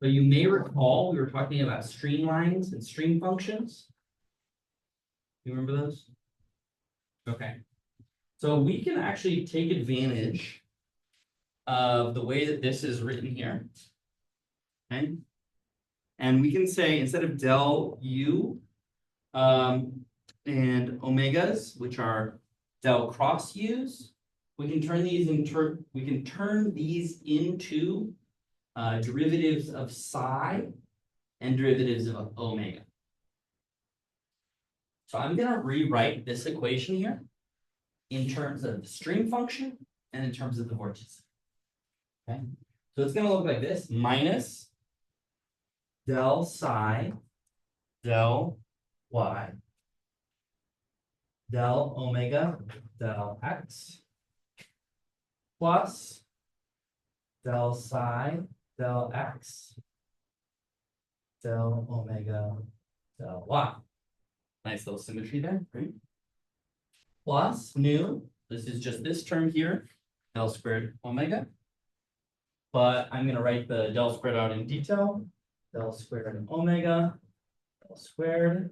So you may recall we were talking about streamlines and stream functions. You remember those? Okay. So we can actually take advantage of the way that this is written here. Okay. And we can say instead of del u and omegas, which are del cross u's, we can turn these into derivatives of psi and derivatives of omega. So I'm going to rewrite this equation here in terms of the stream function and in terms of the vorticity. Okay, so it's going to look like this: minus del psi del y del omega del x plus del psi del x del omega del y. Nice little symmetry there, right? Plus nu, this is just this term here, del squared omega. But I'm gonna write the del squared out in detail. Del squared omega, del squared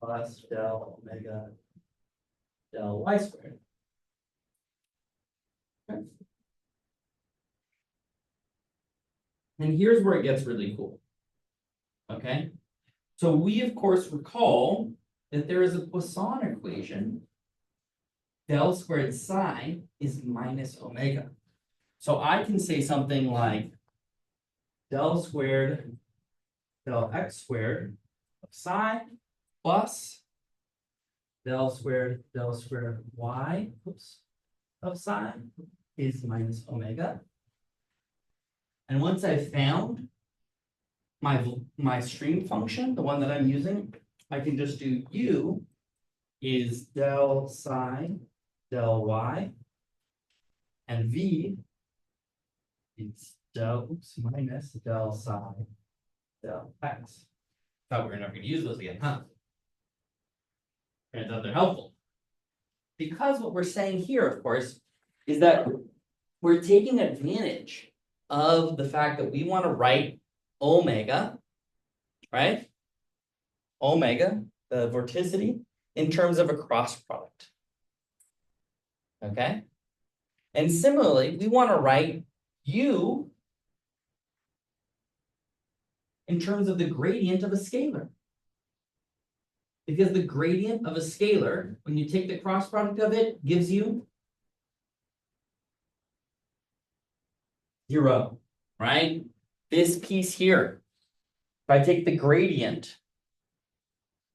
plus del omega del y squared. Okay. And here's where it gets really cool. Okay, so we of course recall that there is a Poisson equation. Del squared psi is minus omega. So I can say something like del squared del x squared of psi plus del squared y of psi is minus omega. And once I've found my stream function, the one that I'm using, I can just do u is del psi del y, and v is minus del psi del x. Thought we were never going to use those again, huh? Turns out they're helpful. Because what we're saying here, of course, is that we're taking advantage of the fact that we want to write omega, right? Omega, the vorticity, in terms of a cross product. Okay? And similarly, we want to write u in terms of the gradient of a scalar. Because the gradient of a scalar, when you take the cross product of it, gives you 0, right? This piece here, if I take the gradient,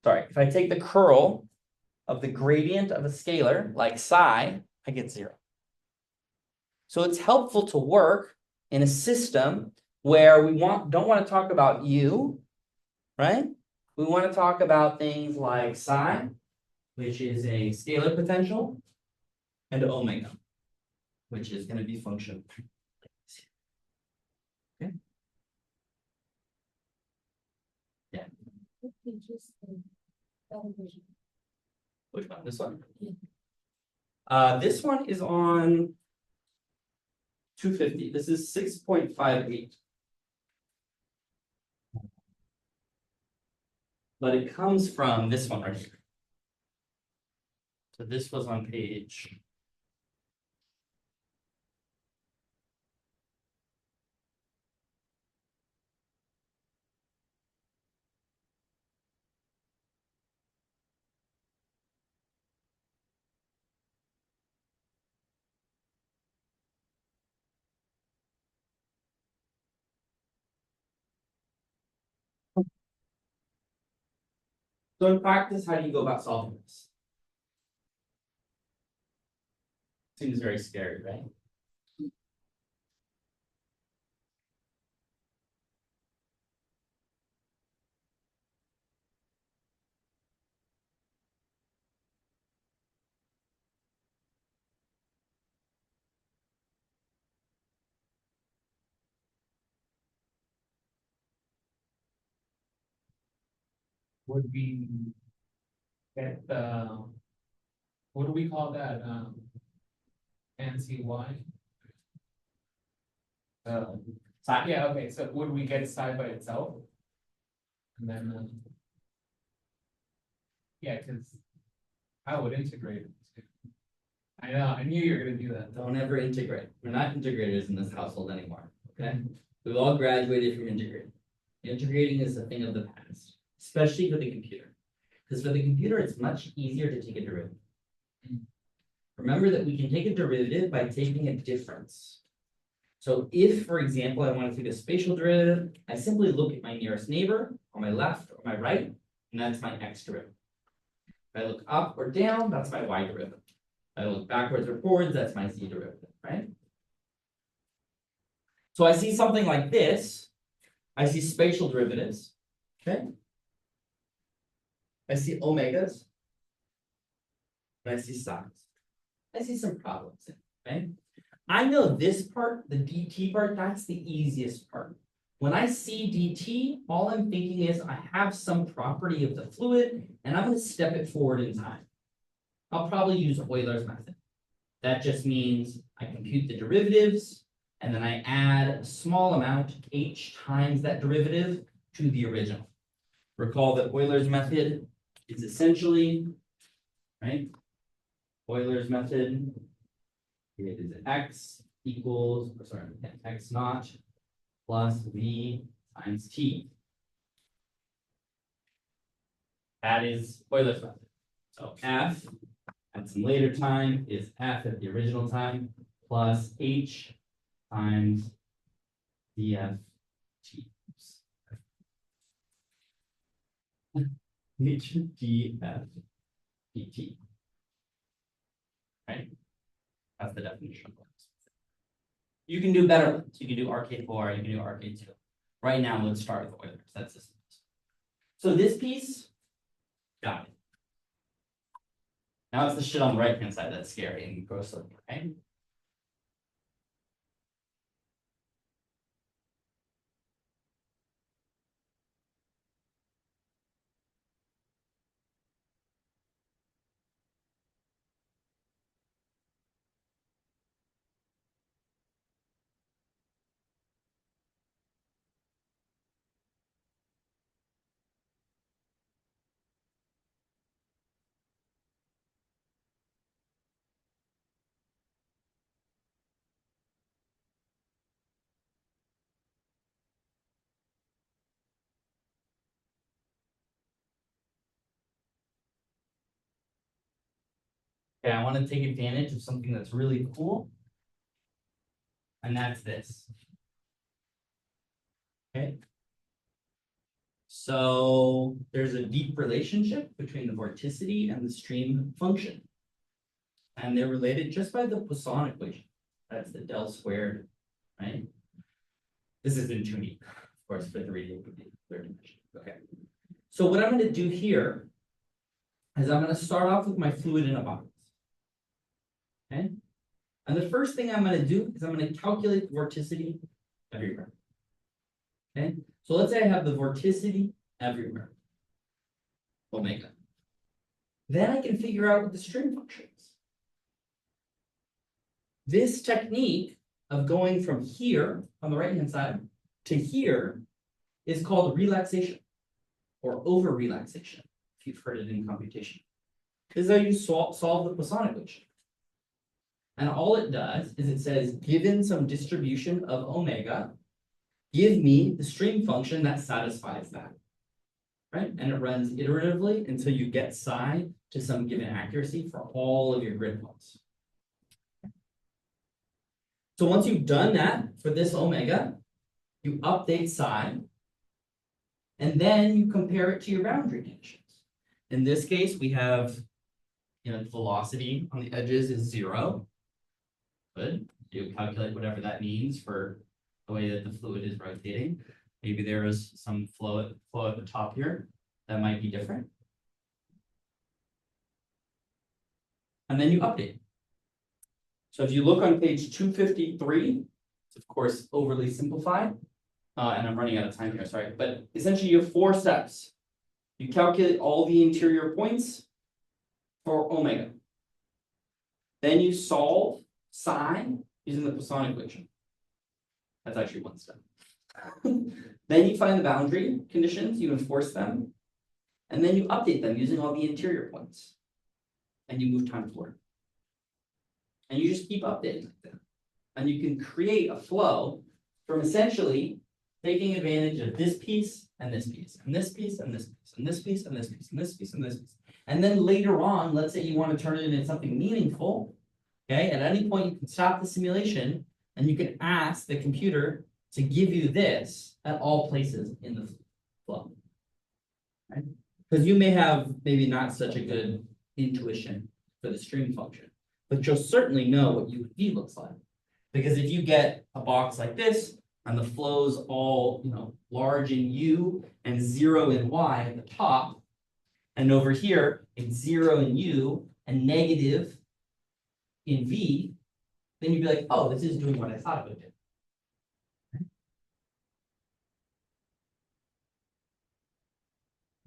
if I take the curl of the gradient of a scalar, like psi, I get 0. So it's helpful to work in a system where we don't want to talk about u, right? We want to talk about things like psi, which is a scalar potential, and omega, which is going to be function. Okay. Yeah. Which one? This one? This one is on 250. This is 6.58. But it comes from this one right here. So this was on page. So in practice, how do you go about solving this? Seems very scary, right? Would we get the, what do we call that, fancy Y? Yeah, okay, so would we get psi by itself? And then, yeah, cause I would integrate it. I know, I knew you were gonna do that. Don't ever integrate. We're not integrators in this household anymore, okay? We've all graduated from integrating. Integrating is a thing of the past, especially for the computer. Because for the computer, it's much easier to take a derivative. Remember that we can take a derivative by taking a difference. So if, for example, I want to take a spatial derivative, I simply look at my nearest neighbor on my left or my right, and that's my x derivative. If I look up or down, that's my y derivative. If I look backwards or forwards, that's my z derivative, right? So I see something like this, I see spatial derivatives, okay? I see omegas. And I see sines. I see some problems, okay? I know this part, the dt part, that's the easiest part. When I see dt, all I'm thinking is I have some property of the fluid and I'm going to step it forward in time. I'll probably use Euler's method. That just means I compute the derivatives and then I add a small amount, h times that derivative, to the original. Recall that Euler's method is essentially, right? Euler's method is x equals, or sorry, x naught plus v times t. That is Euler's method. So f at some later time is f at the original time plus h times df t. H df dt. Right? That's the definition of this. You can do better ones. You can do RK4, you can do RK2. Right now, let's start with Euler's. That's this. So this piece, got it. Now it's the shit on the right-hand side that's scary and gross looking, right? Okay, I want to take advantage of something that's really cool. And that's this. Okay. So there's a deep relationship between the vorticity and the stream function. And they're related just by the Poisson equation. That's the del squared, right? This isn't too neat, of course, for the 3D third dimension. Okay. So what I'm going to do here is I'm going to start off with my fluid in a box. Okay. And the first thing I'm going to do is I'm going to calculate the vorticity everywhere. Okay. So let's say I have the vorticity everywhere. Omega. Then I can figure out what the stream function is. This technique of going from here on the right-hand side to here is called relaxation or over-relaxation, if you've heard it in computation. This is how you solve the Poisson equation. And all it does is it says, given some distribution of omega, give me the stream function that satisfies that. Right? And it runs iteratively until you get psi to some given accuracy for all of your grid points. So once you've done that for this omega, you update psi, and then you compare it to your boundary conditions. In this case, we have, the velocity on the edges is 0. Good. You calculate whatever that means for the way that the fluid is rotating. Maybe there is some flow at the top here that might be different. And then you update. So if you look on page 253, it's of course overly simplified, and I'm running out of time here, sorry. But essentially you have 4 steps. You calculate all the interior points for omega. Then you solve psi using the Poisson equation. That's actually 1 step. Then you find the boundary conditions, you enforce them, and then you update them using all the interior points. And you move time forward. And you just keep updating like that. And you can create a flow from essentially taking advantage of this piece and this piece, and this piece and this piece, and this piece and this piece, and this piece and this piece. And then later on, let's say you want to turn it into something meaningful. Okay, at any point you can stop the simulation and you can ask the computer to give you this at all places in the flow. Right? Because you may have maybe not such a good intuition for the stream function, but you'll certainly know what UV looks like. Because if you get a box like this And the flow's all, large in U and 0 in Y at the top. And over here, it's 0 in U and negative in V. Then you'd be like, oh, this is doing what I thought it would do.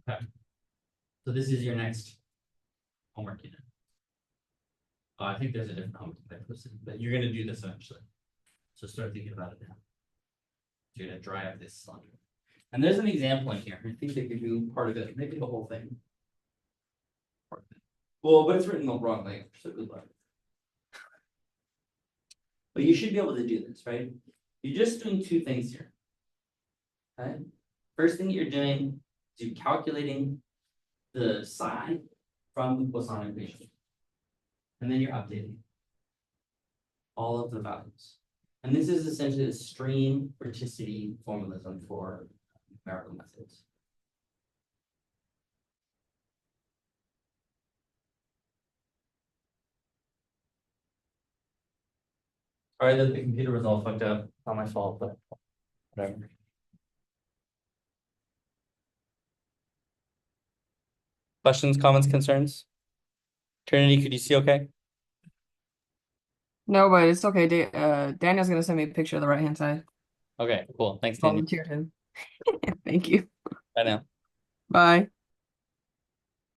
Okay. So this is your next homework unit. I think there's a different homework that I posted, but you're gonna do this eventually. So start thinking about it now. You're gonna drive this cylinder. And there's an example in here. I think they could do part of it, maybe the whole thing. Part of it. Well, but it's written the wrong language, so good luck. But you should be able to do this, right? You're just doing two things here. Okay. First thing you're doing is you're calculating the sine from the Poisson equation. And then you're updating all of the values. And this is essentially the stream vorticity formalism for numerical methods. Sorry that the computer was all fucked up. Not my fault, but whatever. Questions, comments, concerns? Trinity, could you see okay? No, but it's okay. Daniel's gonna send me a picture of the right-hand side. Okay, cool. Thanks, Daniel. Volunteered him. Thank you. Bye now. Bye.